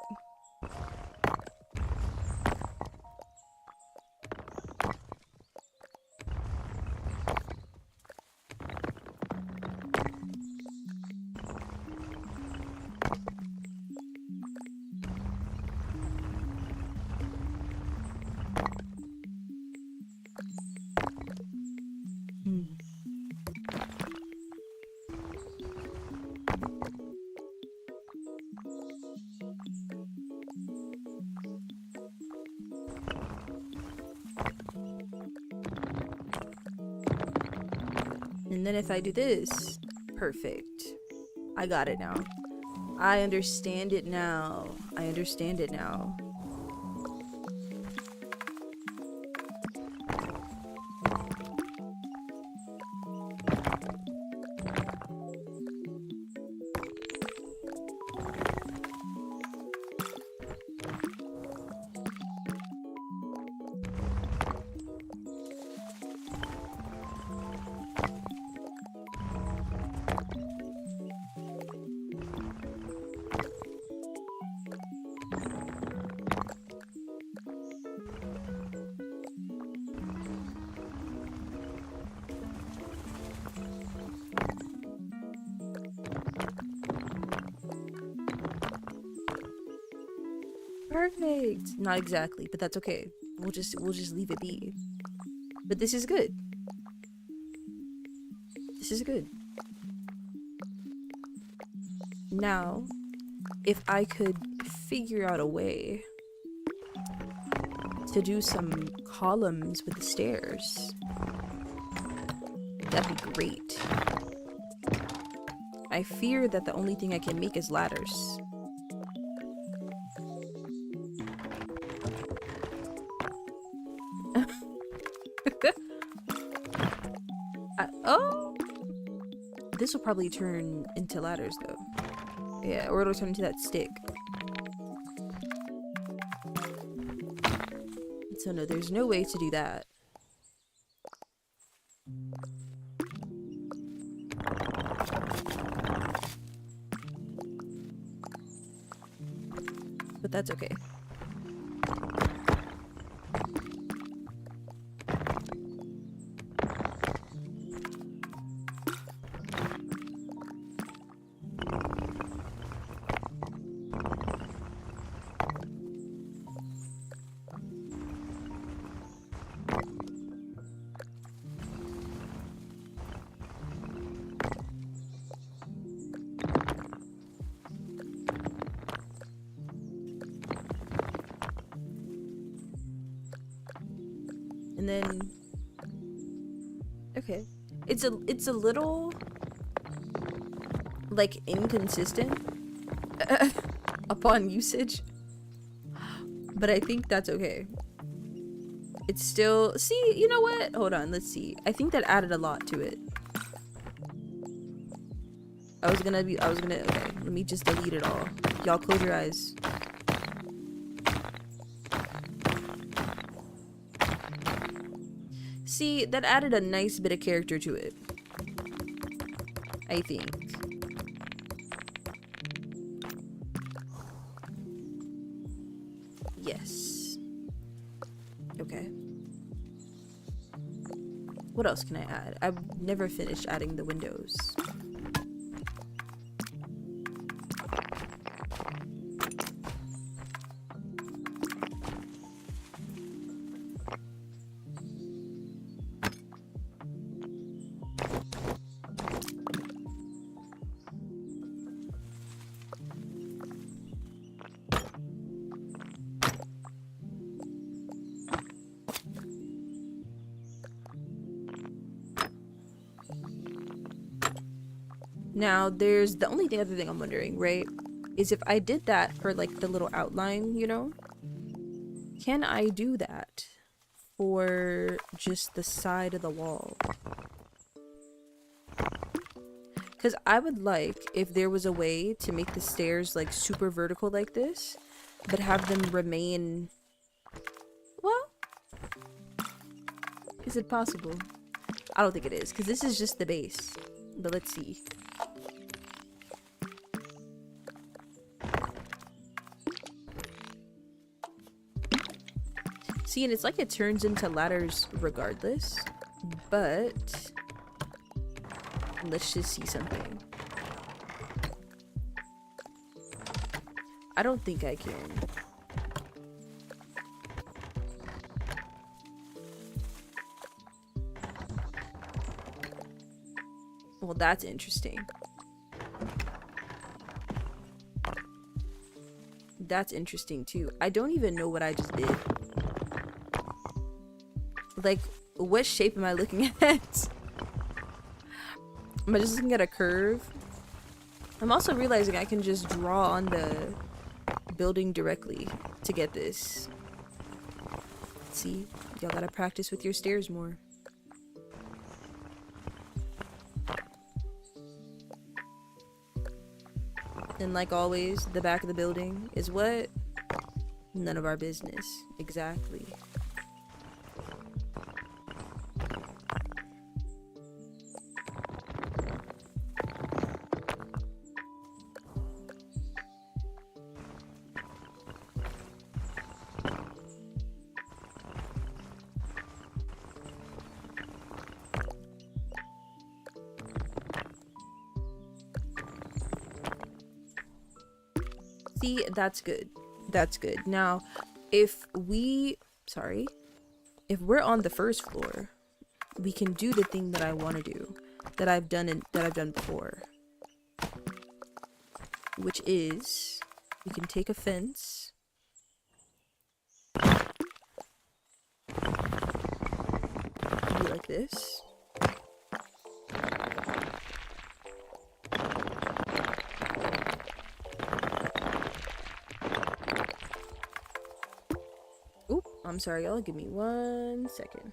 And then if I do this, perfect. I got it now. I understand it now. I understand it now. perfect. Not exactly, but that's okay. We'll just leave it be. But this is good. This is good. Now, if I could figure out a way to do some columns with the stairs, that'd be great. I fear that the only thing I can make is ladders. Oh! This will probably turn into ladders though. Yeah, or it'll turn into that stick. So no, there's no way to do that. But that's okay. And then, okay, it's a little like inconsistent upon usage, but I think that's okay. It's still, see, you know what? Hold on, let's see. I think that added a lot to it. Okay, let me just delete it all. Y'all close your eyes. See, that added a nice bit of character to it, I think. Yes. Okay. What else can I add? I've never finished adding the windows. Now, there's the only other thing I'm wondering, right? Is if I did that for like the little outline, you know? Can I do that for just the side of the wall? Because I would like if there was a way to make the stairs like super vertical like this, but have them remain... Well, is it possible? I don't think it is, because this is just the base. But let's see. See, and it's like it turns into ladders regardless, but let's just see something. I don't think I can. Well, that's interesting. That's interesting too. I don't even know what I just did. Like, what shape am I looking at? Am I just looking at a curve? I'm also realizing I can just draw on the building directly to get this. See? Y'all gotta practice with your stairs more. And like always, the back of the building is what? None of our business. Exactly. See, that's good. That's good. Now, if we, sorry, if we're on the first floor, we can do the thing that I want to do, that I've done before, which is we can take a fence, be like this. Oop, I'm sorry, y'all. Give me 1 second.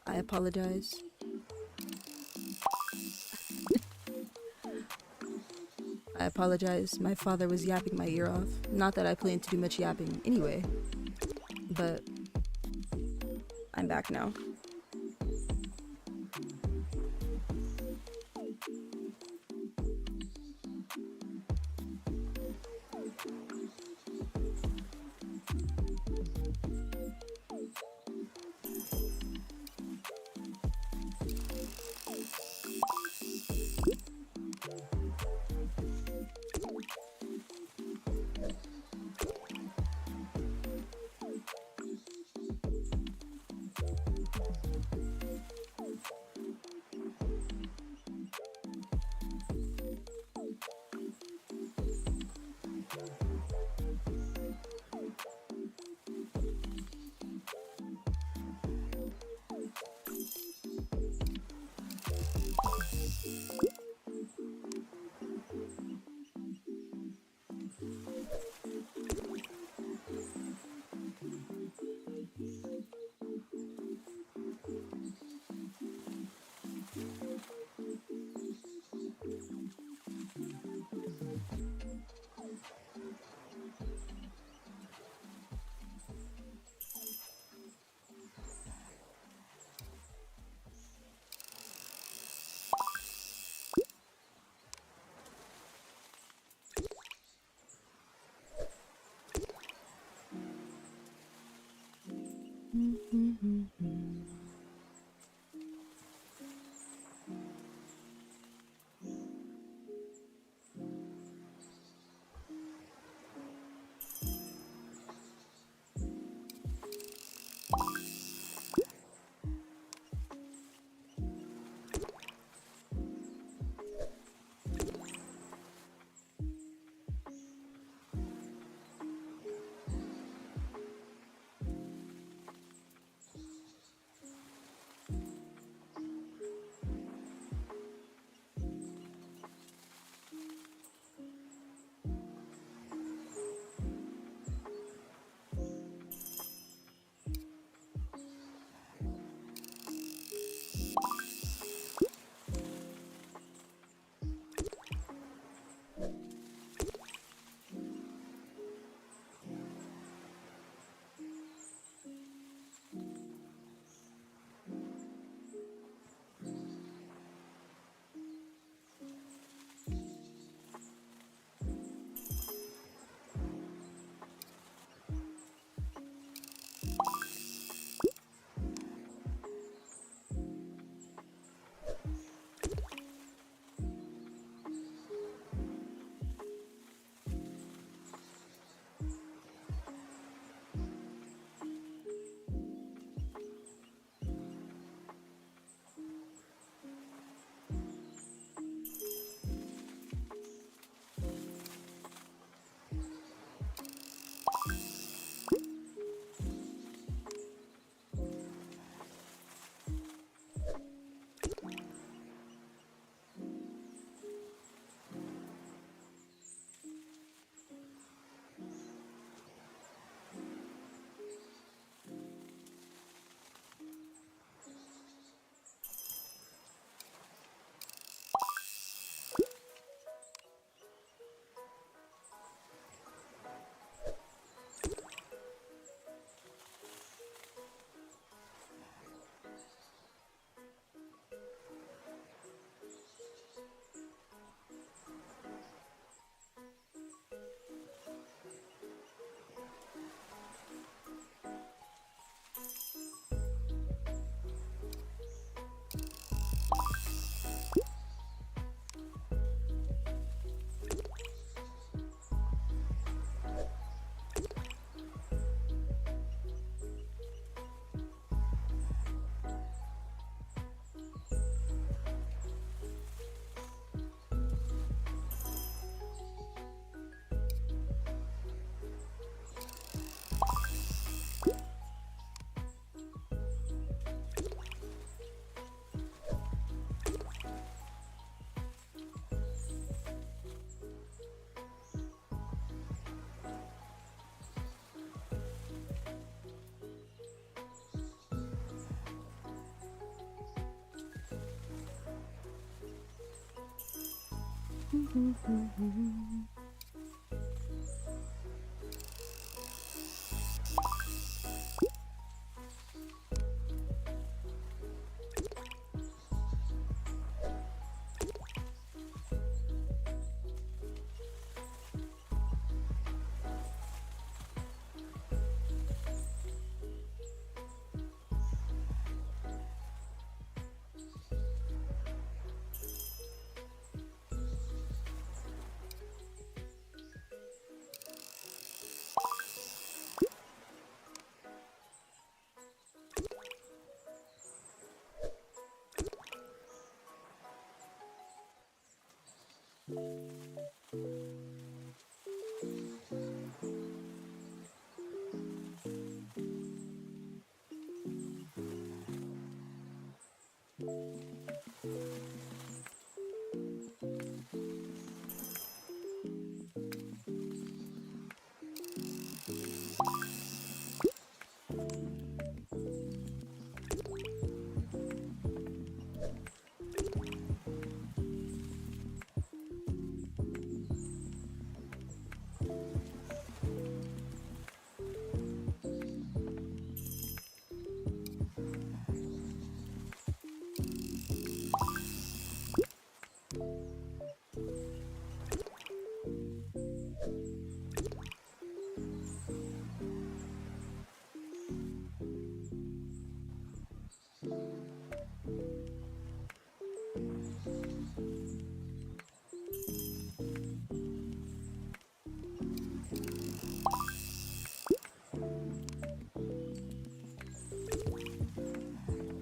I apologize. I apologize. My father was yapping my ear off. Not that I plan to do much yapping anyway, but I'm back now.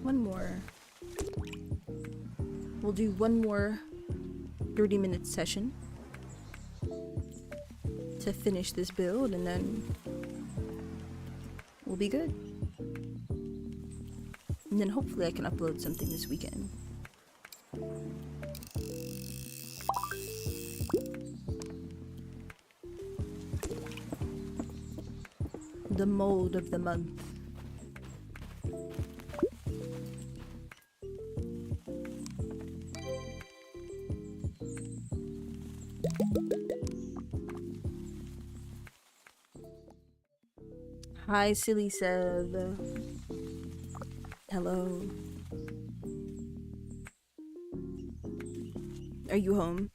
One more. We'll do one more 30-minute session to finish this build, and then we'll be good. And then hopefully I can upload something this weekend. The mold of the month. Hi, silly Seb. Hello. Are you home?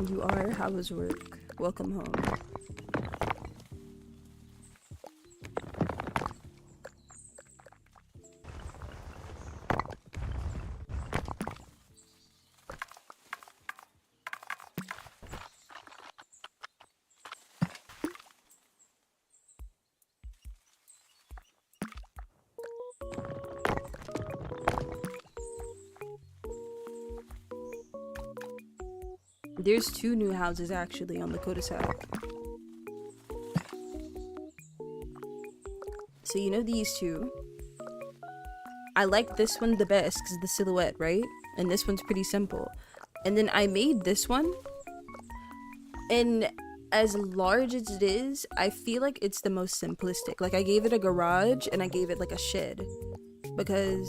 You are? How was work? Welcome home. There's 2 new houses actually on the culdesac. So you know these 2? I like this one the best because of the silhouette, right? And this one's pretty simple. And then I made this one, and as large as it is, I feel like it's the most simplistic. Like, I gave it a garage and I gave it like a shed because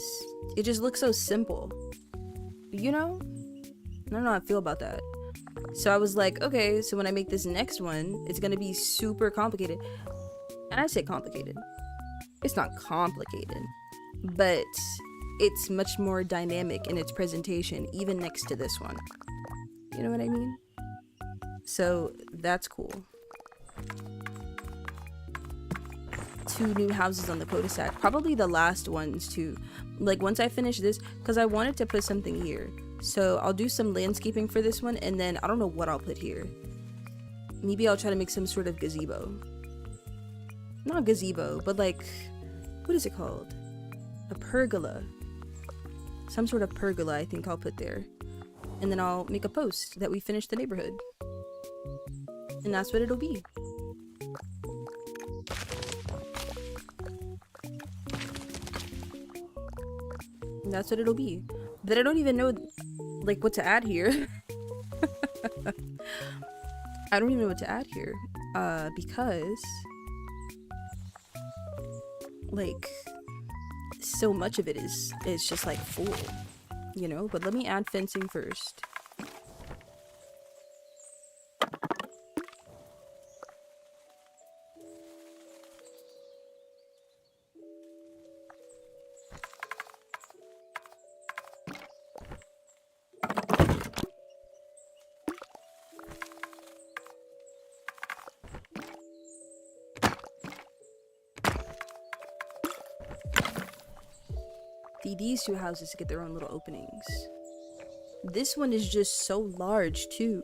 it just looks so simple, you know? I don't know how I feel about that. So I was like, okay, so when I make this next one, it's gonna be super complicated. And I say complicated. It's not complicated, but it's much more dynamic in its presentation, even next to this one. You know what I mean? So that's cool. 2 new houses on the culdesac. Probably the last ones too. Like, once I finish this, because I wanted to put something here. So I'll do some landscaping for this one, and then I don't know what I'll put here. Maybe I'll try to make some sort of gazebo. Not gazebo, but like, what is it called? A pergola. Some sort of pergola I think I'll put there. And then I'll make a post that we finished the neighborhood. And that's what it'll be. And that's what it'll be. But I don't even know like what to add here. I don't even know what to add here. Because like so much of it is just like full, you know? But let me add fencing first. These two houses get their own little openings. This one is just so large too.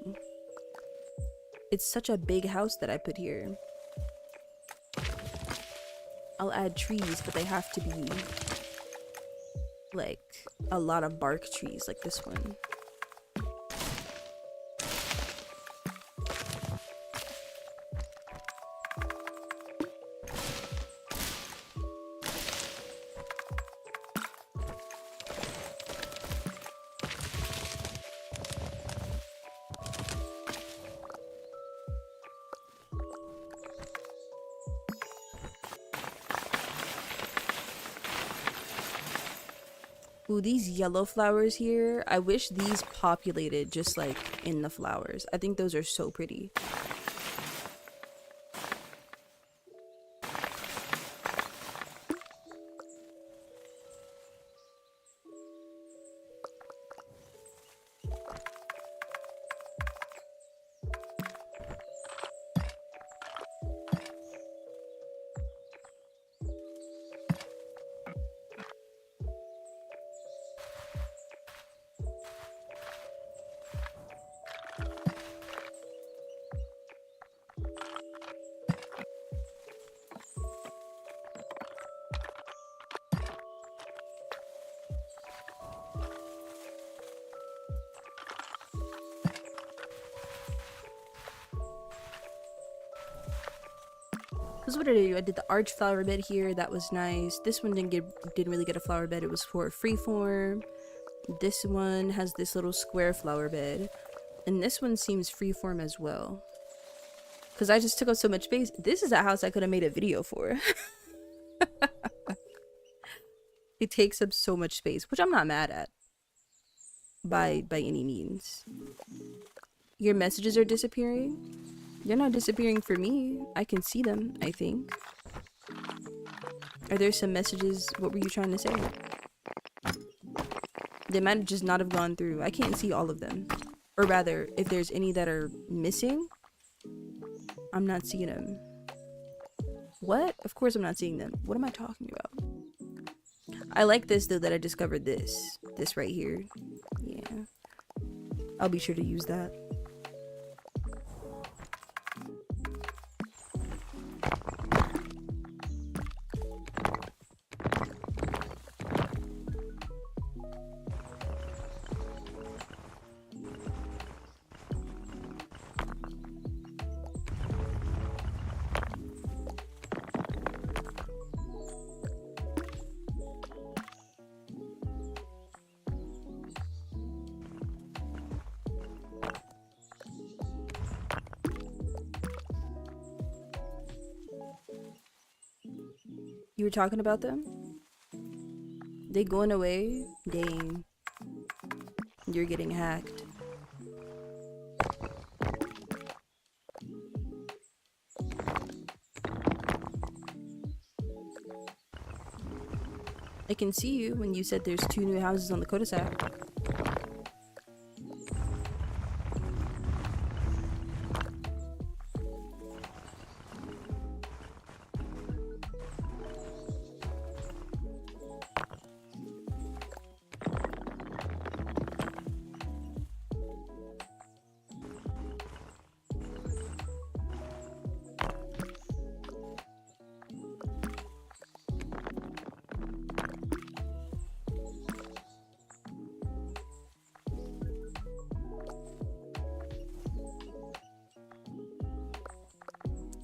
It's such a big house that I put here. I'll add trees, but they have to be like a lot of bark trees like this one. Ooh, these yellow flowers here, I wish these populated just like in the flowers. I think those are so pretty. Because what did I do? I did the arch flower bed here. That was nice. This one didn't really get a flower bed. It was for freeform. This one has this little square flower bed. And this one seems freeform as well. Because I just took up so much space. This is a house I could have made a video for. It takes up so much space, which I'm not mad at. By any means. Your messages are disappearing? They're not disappearing for me. I can see them, I think. Are there some messages? What were you trying to say? They might have just not have gone through. I can't see all of them. Or rather, if there's any that are missing, I'm not seeing them. What? Of course I'm not seeing them. What am I talking about? I like this though that I discovered this. This right here. Yeah. I'll be sure to use that. You were talking about them? They going away? Dang. You're getting hacked. I can see you when you said there's 2 new houses on the culdesac.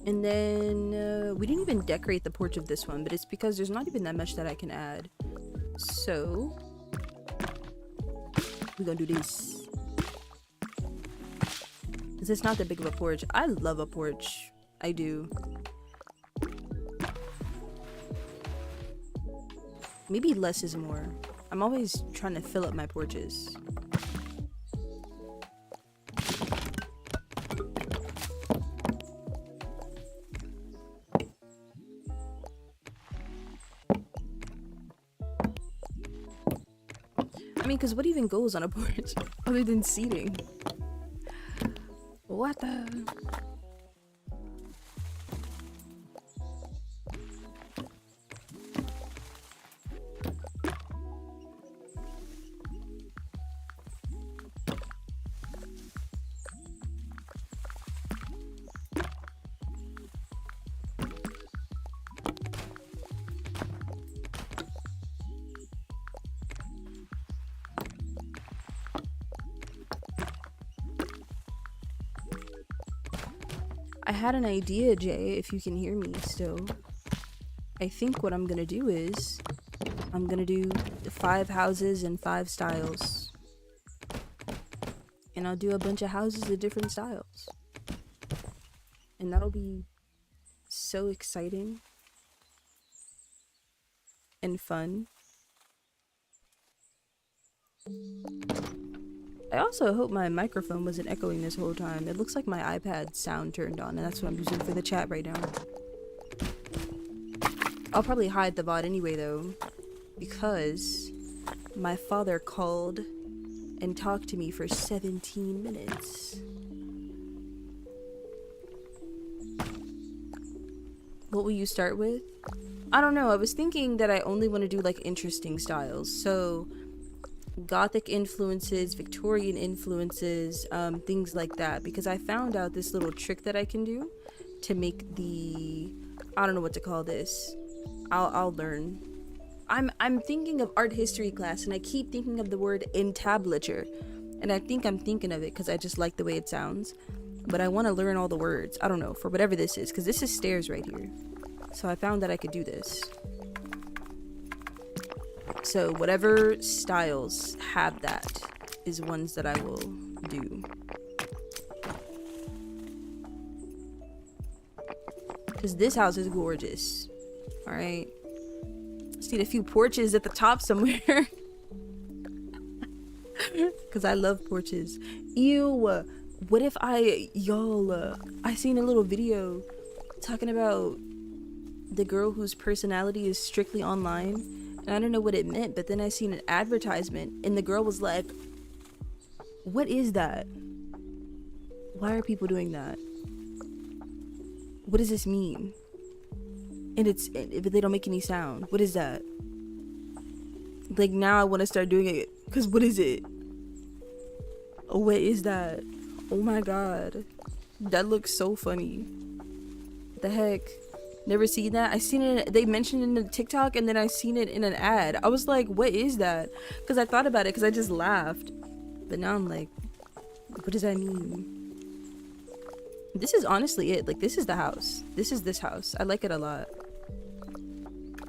And then we didn't even decorate the porch of this one, but it's because there's not even that much that I can add. So we're gonna do this. Because because it's not that big of a porch. I love a porch. I do. Maybe less is more. I'm always trying to fill up my porches. I mean, because what even goes on a porch other than seating? What the? I had an idea, Jay, if you can hear me still. I think what I'm gonna do is I'm gonna do 5 houses and 5 styles. And I'll do a bunch of houses of different styles. And that'll be so exciting and fun. I also hope my microphone wasn't echoing this whole time. It looks like my iPad sound turned on, and that's what I'm using for the chat right now. I'll probably hide the VOD anyway, though, because my father called and talked to me for 17 minutes. What will you start with? I don't know. I was thinking that I only want to do, like, interesting styles. So Gothic influences, Victorian influences, things like that, because I found out this little trick that I can do to make the, I don't know what to call this. I'll learn. I'm thinking of art history class, and I keep thinking of the word entablature, and I think I'm thinking of it because I just like the way it sounds, but I want to learn all the words. I don't know, for whatever this is, because this is stairs right here. So I found that I could do this. So whatever styles have that is ones that I will do. Because this house is gorgeous. Alright. Just need a few porches at the top somewhere. Because I love porches. Ew. What if I seen a little video talking about the girl whose personality is strictly online. And I don't know what it meant, but then I seen an advertisement and the girl was like, what is that? Why are people doing that? What does this mean? And but they don't make any sound. What is that? Like, now I want to start doing it, because what is it? Oh, what is that? Oh my god. That looks so funny. What the heck? Never seen that. I seen it, they mentioned it in the TikTok, and then I seen it in an ad. I was like, what is that? Because I thought about it because I just laughed, but now I'm like, what does that mean? This is honestly it. Like, this is the house. This is this house. I like it a lot.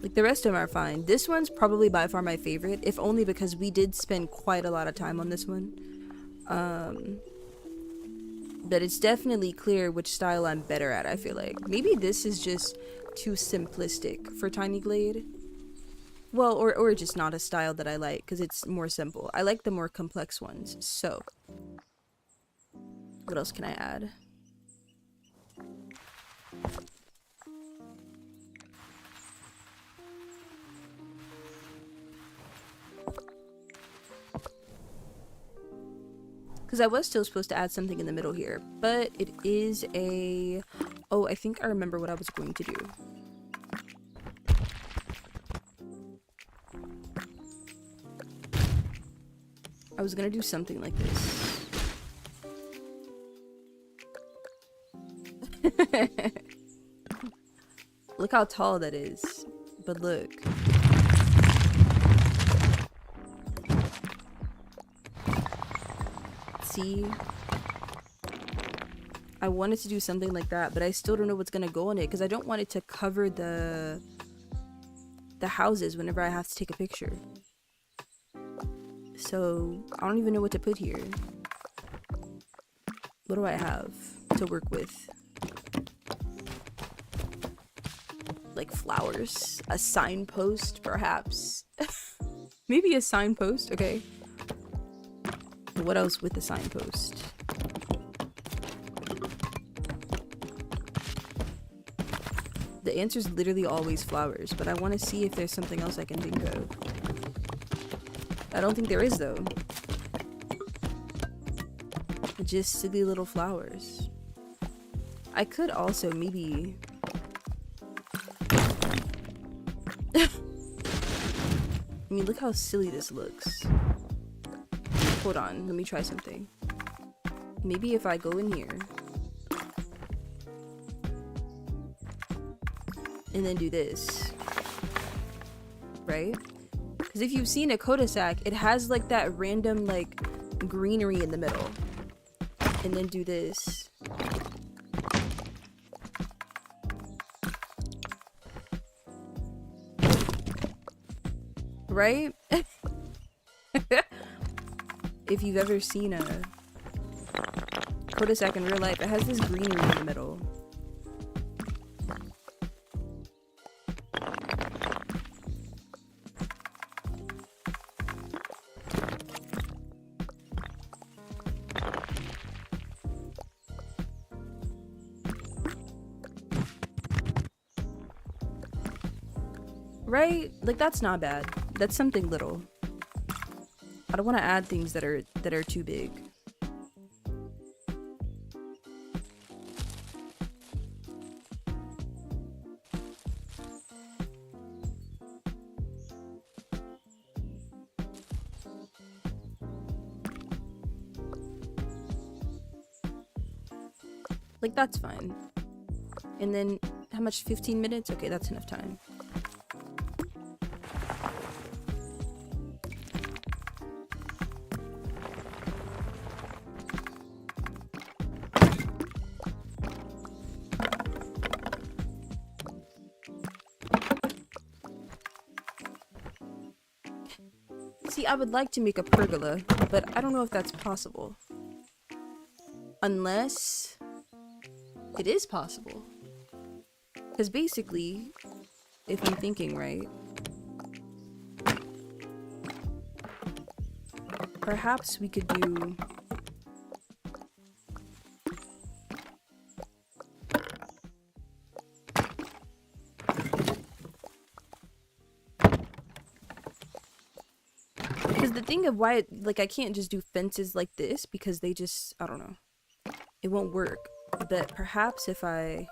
Like, the rest of them are fine. This one's probably by far my favorite, if only because we did spend quite a lot of time on this one. But it's definitely clear which style I'm better at, I feel like. Maybe this is just too simplistic for Tiny Glade. Well, or just not a style that I like, because it's more simple. I like the more complex ones. So, what else can I add? Because I was still supposed to add something in the middle here, but it is a... Oh, I think I remember what I was going to do. I was going to do something like this. Look how tall that is. But look. See, I wanted to do something like that, but I still don't know what's gonna go on it because I don't want it to cover the houses whenever I have to take a picture. So I don't even know what to put here. What do I have to work with? Like flowers, a signpost, perhaps. Maybe a signpost. Okay. But what else with the signpost? The answer is literally always flowers, but I want to see if there's something else I can think of. I don't think there is, though. Just silly little flowers. I could also maybe... I mean, look how silly this looks. Hold on, let me try something. Maybe if I go in here and then do this, right? Because if you've seen a culdesac, it has like that random like greenery in the middle. And then do this. Right? If you've ever seen a culdesac in real life, it has this greenery in the middle. Right? Like that's not bad. That's something little. I don't want to add things that are too big. Like that's fine. And then how much? 15 minutes? Okay, that's enough time. See, I would like to make a pergola, but I don't know if that's possible. Unless it is possible. Because basically, if I'm thinking right, perhaps we could do... Because the thing of why, like, I can't just do fences like this because they just, I don't know. It won't work. But perhaps if I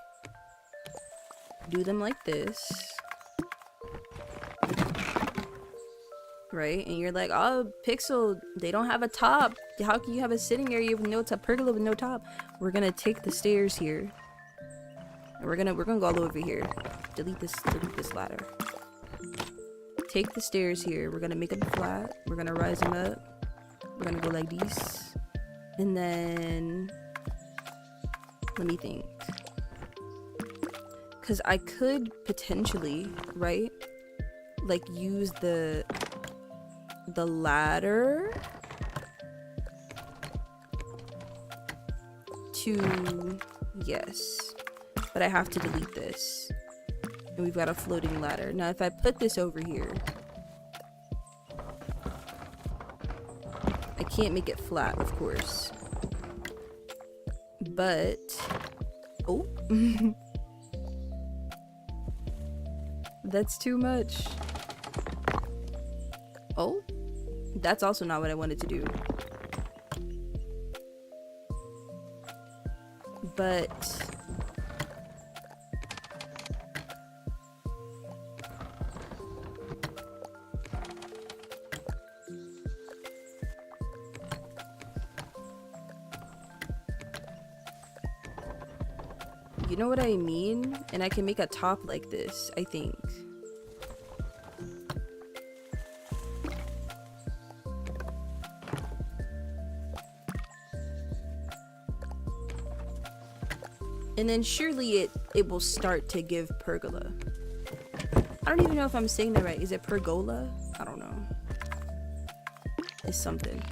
do them like this, right? And you're like, oh, Pixel, they don't have a top. How can you have a sitting area with no top, pergola with no top? We're gonna take the stairs here, and we're gonna go all over here. Delete this ladder. Take the stairs here. We're gonna make them flat. We're gonna rise them up. We're gonna go like this, and then let me think. Because I could potentially, right, like use the ladder to, yes, but I have to delete this. And we've got a floating ladder. Now if I put this over here, I can't make it flat, of course. But, oh. That's too much. Oh, that's also not what I wanted to do. But you know what I mean? And I can make a top like this, I think. And then surely it will start to give pergola. I don't even know if I'm saying that right. Is it pergola? I don't know. It's something.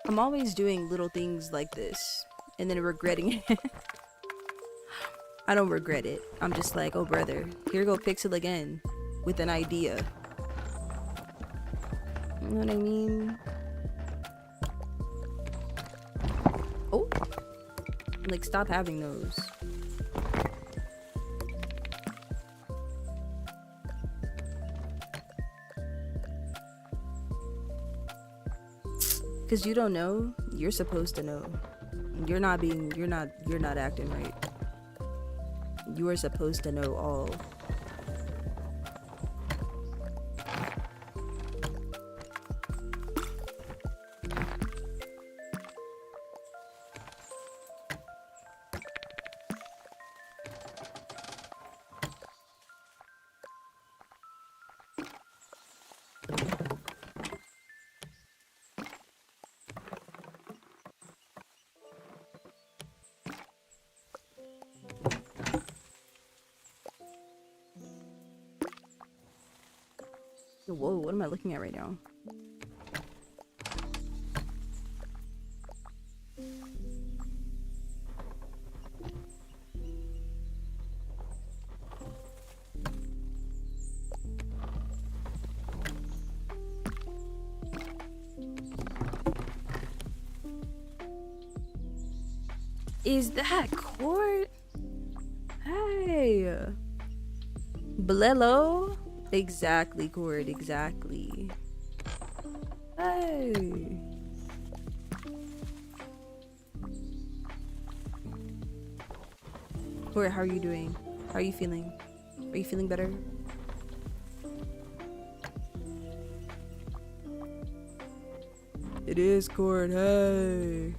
I'm always doing little things like this and then regretting it. I don't regret it. I'm just like, oh brother, here go Pixel again with an idea. You know what I mean? Oh, like stop having those. Cause you don't know, you're supposed to know. You're not acting right. You are supposed to know all. Whoa, what am I looking at right now? Is that cord? Hey. Blelo? Exactly, cord, exactly. Hey. Cord, how are you doing? How are you feeling? Are you feeling better? It is cord, hey.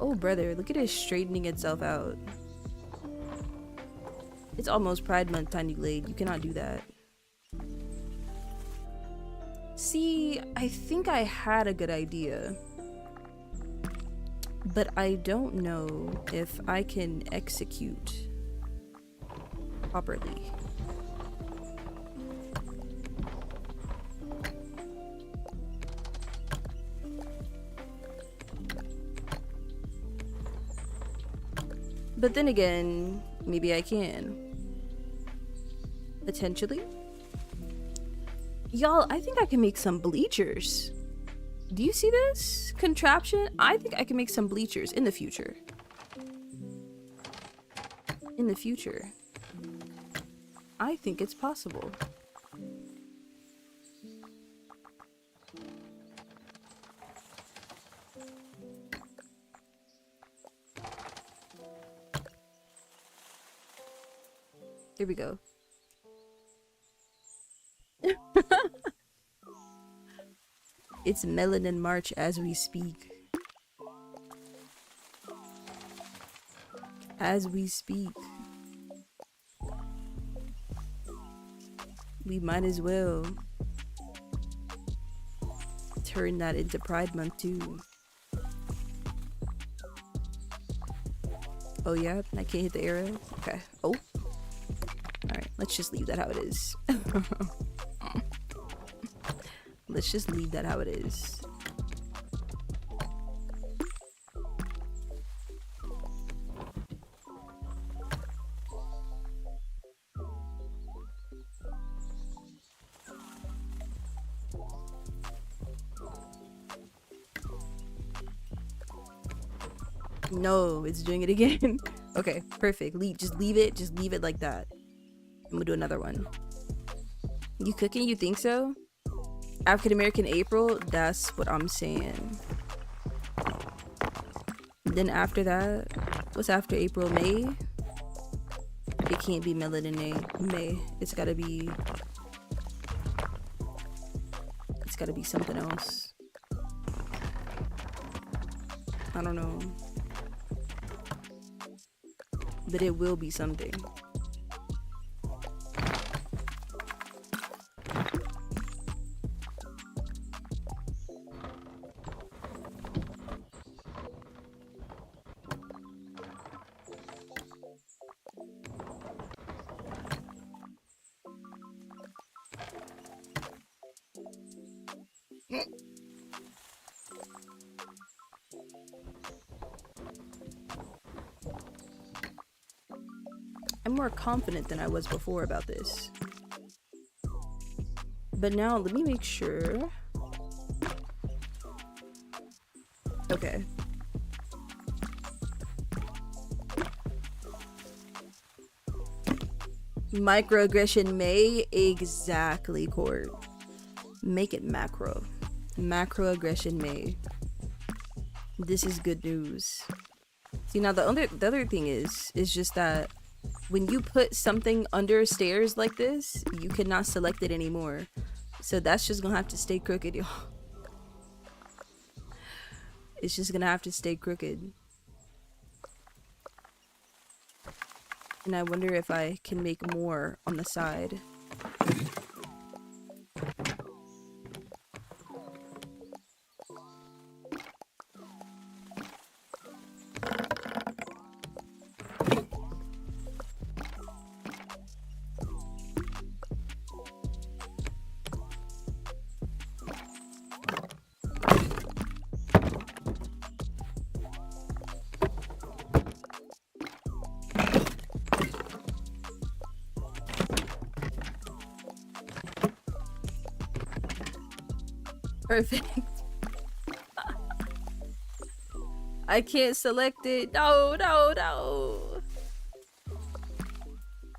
Oh brother, look at it straightening itself out. It's almost Pride Month, Tiny Glade. You cannot do that. See, I think I had a good idea. But I don't know if I can execute properly. But then again, maybe I can. Potentially. Y'all, I think I can make some bleachers. Do you see this contraption? I think I can make some bleachers in the future. In the future. I think it's possible. Here we go. It's Melanin March as we speak. As we speak. We might as well turn that into Pride Month too. Oh yeah, I can't hit the arrow? Okay. Oh. Alright, let's just leave that how it is. Let's just leave that how it is. No, it's doing it again. Okay, perfect. Just leave it like that. I'm gonna do another one. You cooking? You think so? African American April? That's what I'm saying. Then after that, what's after April? May? It can't be Melanin May. It's gotta be something else. I don't know. But it will be something. I'm more confident than I was before about this. But now let me make sure. Okay. Microaggression may exactly court. Make it macro. Macroaggression may. This is good news. See, now the other thing is just that when you put something under stairs like this, you cannot select it anymore. So that's just gonna have to stay crooked, y'all. It's just gonna have to stay crooked. And I wonder if I can make more on the side. Perfect. I can't select it. No, no, no.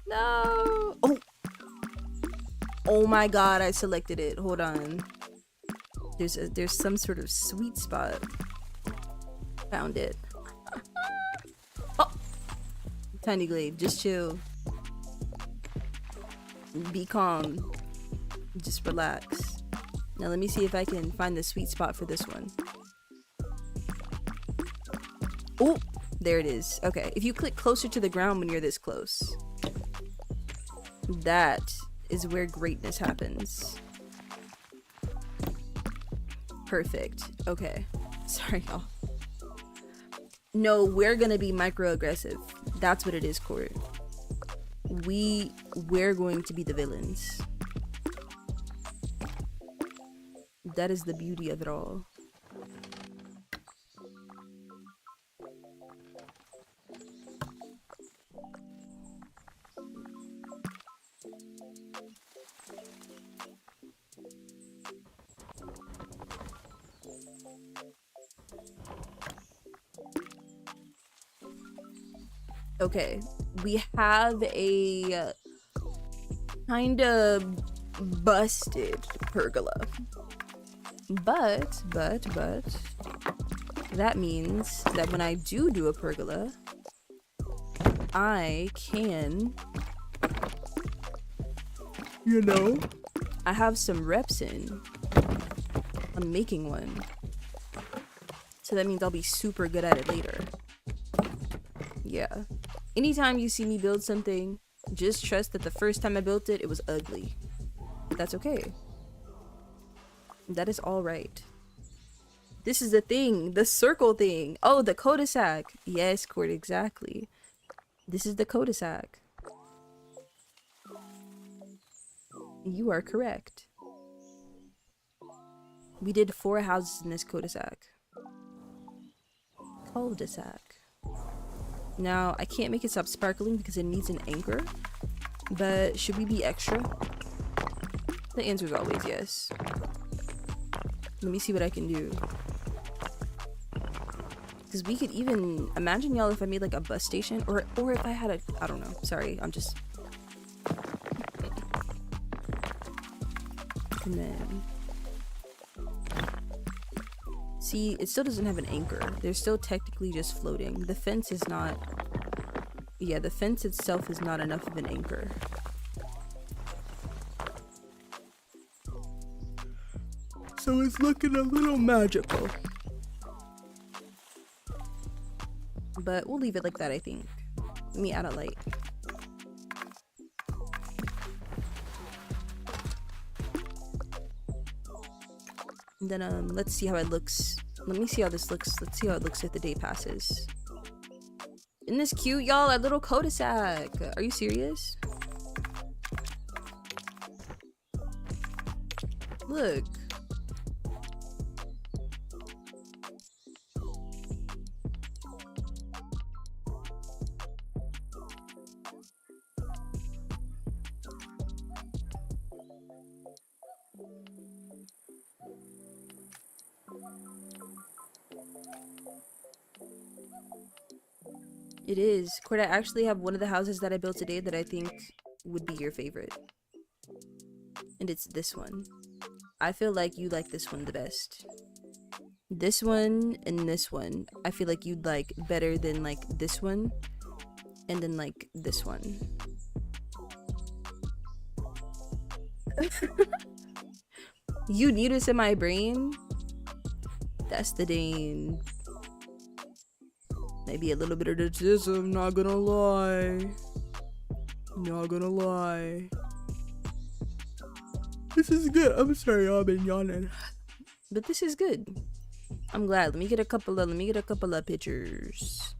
No. Oh. Oh my god, I selected it. Hold on. There's some sort of sweet spot. Found it. Oh. Tiny Glade, just chill. Be calm. Just relax. Now let me see if I can find the sweet spot for this one. Oh, there it is. Okay, if you click closer to the ground when you're this close, that is where greatness happens. Perfect. Okay. Sorry, y'all. No, we're gonna be microaggressive. That's what it is, Court. We're going to be the villains. That is the beauty of it all. Okay, we have a kind of busted pergola. But that means that when I do a pergola, I can, you know, I have some reps in on making one. So that means I'll be super good at it later. Yeah. Anytime you see me build something, just trust that the first time I built it, it was ugly. That's okay. That is all right. This is the thing, the circle thing. Oh, the culdesac. Yes, Court, exactly. This is the culdesac. You are correct. We did 4 houses in this culdesac. Cul-de-sac. Now, I can't make it stop sparkling because it needs an anchor. But should we be extra? The answer is always yes. Let me see what I can do. Because we could even imagine, y'all, if I made like a bus station, or if I had a, I don't know. Sorry, I'm just. And then, see, it still doesn't have an anchor. They're still technically just floating. The fence is not. Yeah, the fence itself is not enough of an anchor. So it's looking a little magical. But we'll leave it like that, I think. Let me add a light. And then let's see how it looks. Let me see how this looks. Let's see how it looks if the day passes. Isn't this cute, y'all? Our little cul-de-sac. Are you serious? Look. It is. Court, I actually have one of the houses that I built today that I think would be your favorite. And it's this one. I feel like you like this one the best. This one and this one, I feel like you'd like better than like this one and then like this one. You need this in my brain? That's the Dane. Maybe a little bit of autism, not gonna lie. Not gonna lie. This is good. I'm sorry, I've been yawning. But this is good. I'm glad. Let me get a couple of pictures.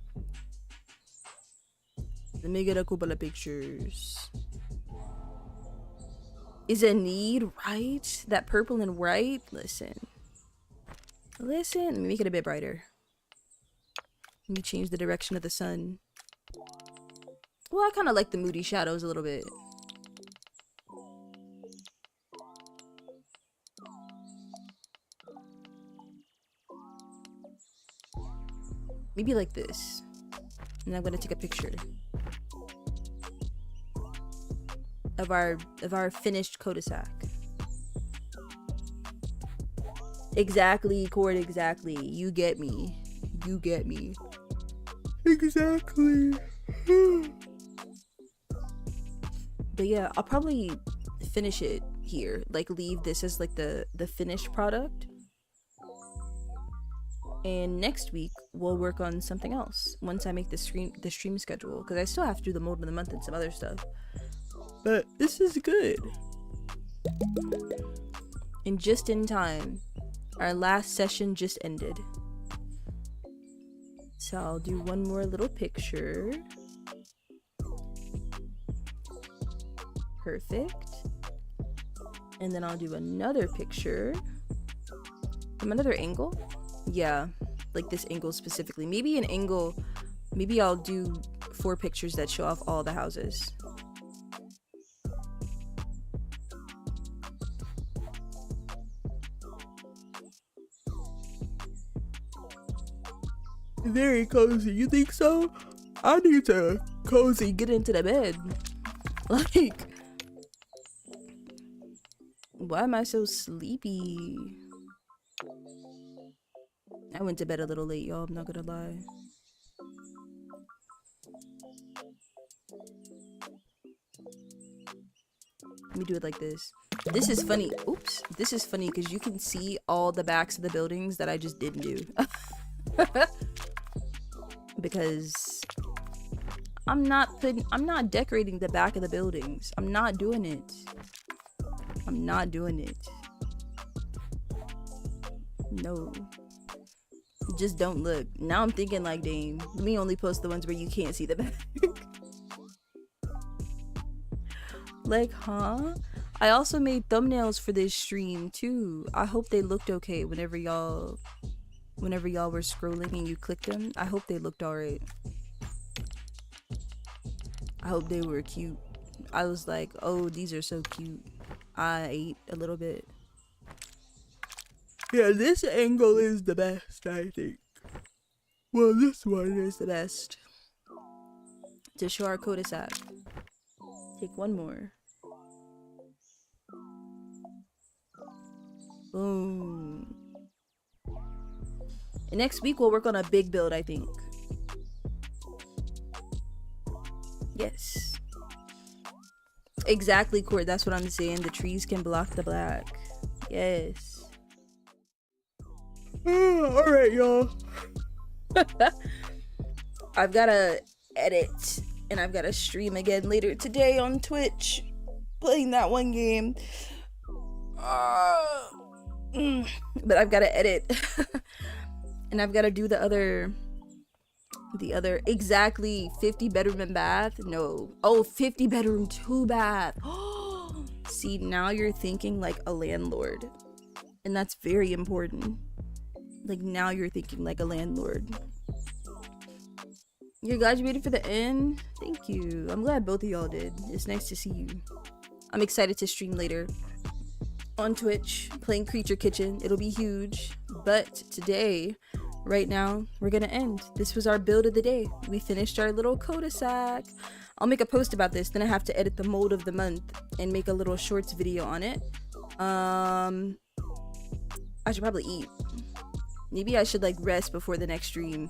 Is a need right? That purple and white? Listen. Let me make it a bit brighter. Let me change the direction of the sun. Well, I kind of like the moody shadows a little bit. Maybe like this. And I'm gonna take a picture of our finished cul-de-sac. Exactly, Cord, exactly. You get me. You get me. Exactly. But yeah, I'll probably finish it here. Like leave this as like the finished product. And next week we'll work on something else once I make the stream schedule, because I still have to do the mold of the month and some other stuff. But this is good. And just in time, our last session just ended. So I'll do one more little picture. Perfect. And then I'll do another picture from another angle. Yeah, like this angle specifically. Maybe an angle, maybe I'll do 4 pictures that show off all the houses. Very cozy. You think so? I need to cozy get into the bed. Like, why am I so sleepy? I went to bed a little late, y'all. I'm not gonna lie. Let me do it like this. This is funny. Oops. This is funny because you can see all the backs of the buildings that I just didn't do. Because I'm not decorating the back of the buildings. I'm not doing it. I'm not doing it. No. Just don't look. Now I'm thinking like, dang, let me only post the ones where you can't see the back. Like, huh? I also made thumbnails for this stream too. I hope they looked okay whenever y'all were scrolling and you clicked them. I hope they looked alright. I hope they were cute. I was like, oh, these are so cute. I ate a little bit. Yeah, this angle is the best, I think. Well, this one is the best. To show our cul-de-sac. Take one more. Boom. And next week we'll work on a big build, I think. Yes. Exactly, Court. That's what I'm saying. The trees can block the black. Yes. Alright, y'all. I've gotta edit and I've gotta stream again later today on Twitch. Playing that one game. But I've gotta edit. And I've gotta do the other exactly 50 bedroom and bath. No. Oh, 50 bedroom 2 bath. See, now you're thinking like a landlord. And that's very important. Like, now you're thinking like a landlord. You're glad you made it for the end? Thank you. I'm glad both of y'all did. It's nice to see you. I'm excited to stream later on Twitch, playing Creature Kitchen. It'll be huge. But today, right now we're gonna end. This was our build of the day. We finished our little culdesac. I'll make a post about this, then I have to edit the mold of the month and make a little shorts video on it. I should probably eat. Maybe I should like rest before the next stream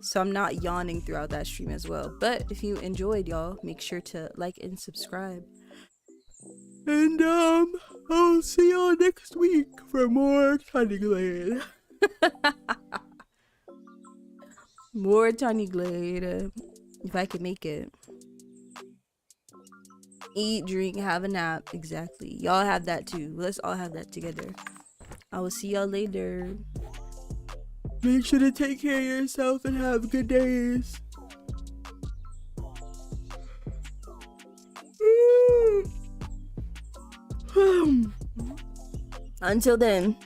so I'm not yawning throughout that stream as well. But if you enjoyed, y'all, make sure to like and subscribe. And I'll see y'all next week for more Tiny Glade. More Tiny Glade, if I can make it. Eat, drink, have a nap. Exactly. Y'all have that too. Let's all have that together. I will see y'all later. Make sure to take care of yourself and have good days. Until then.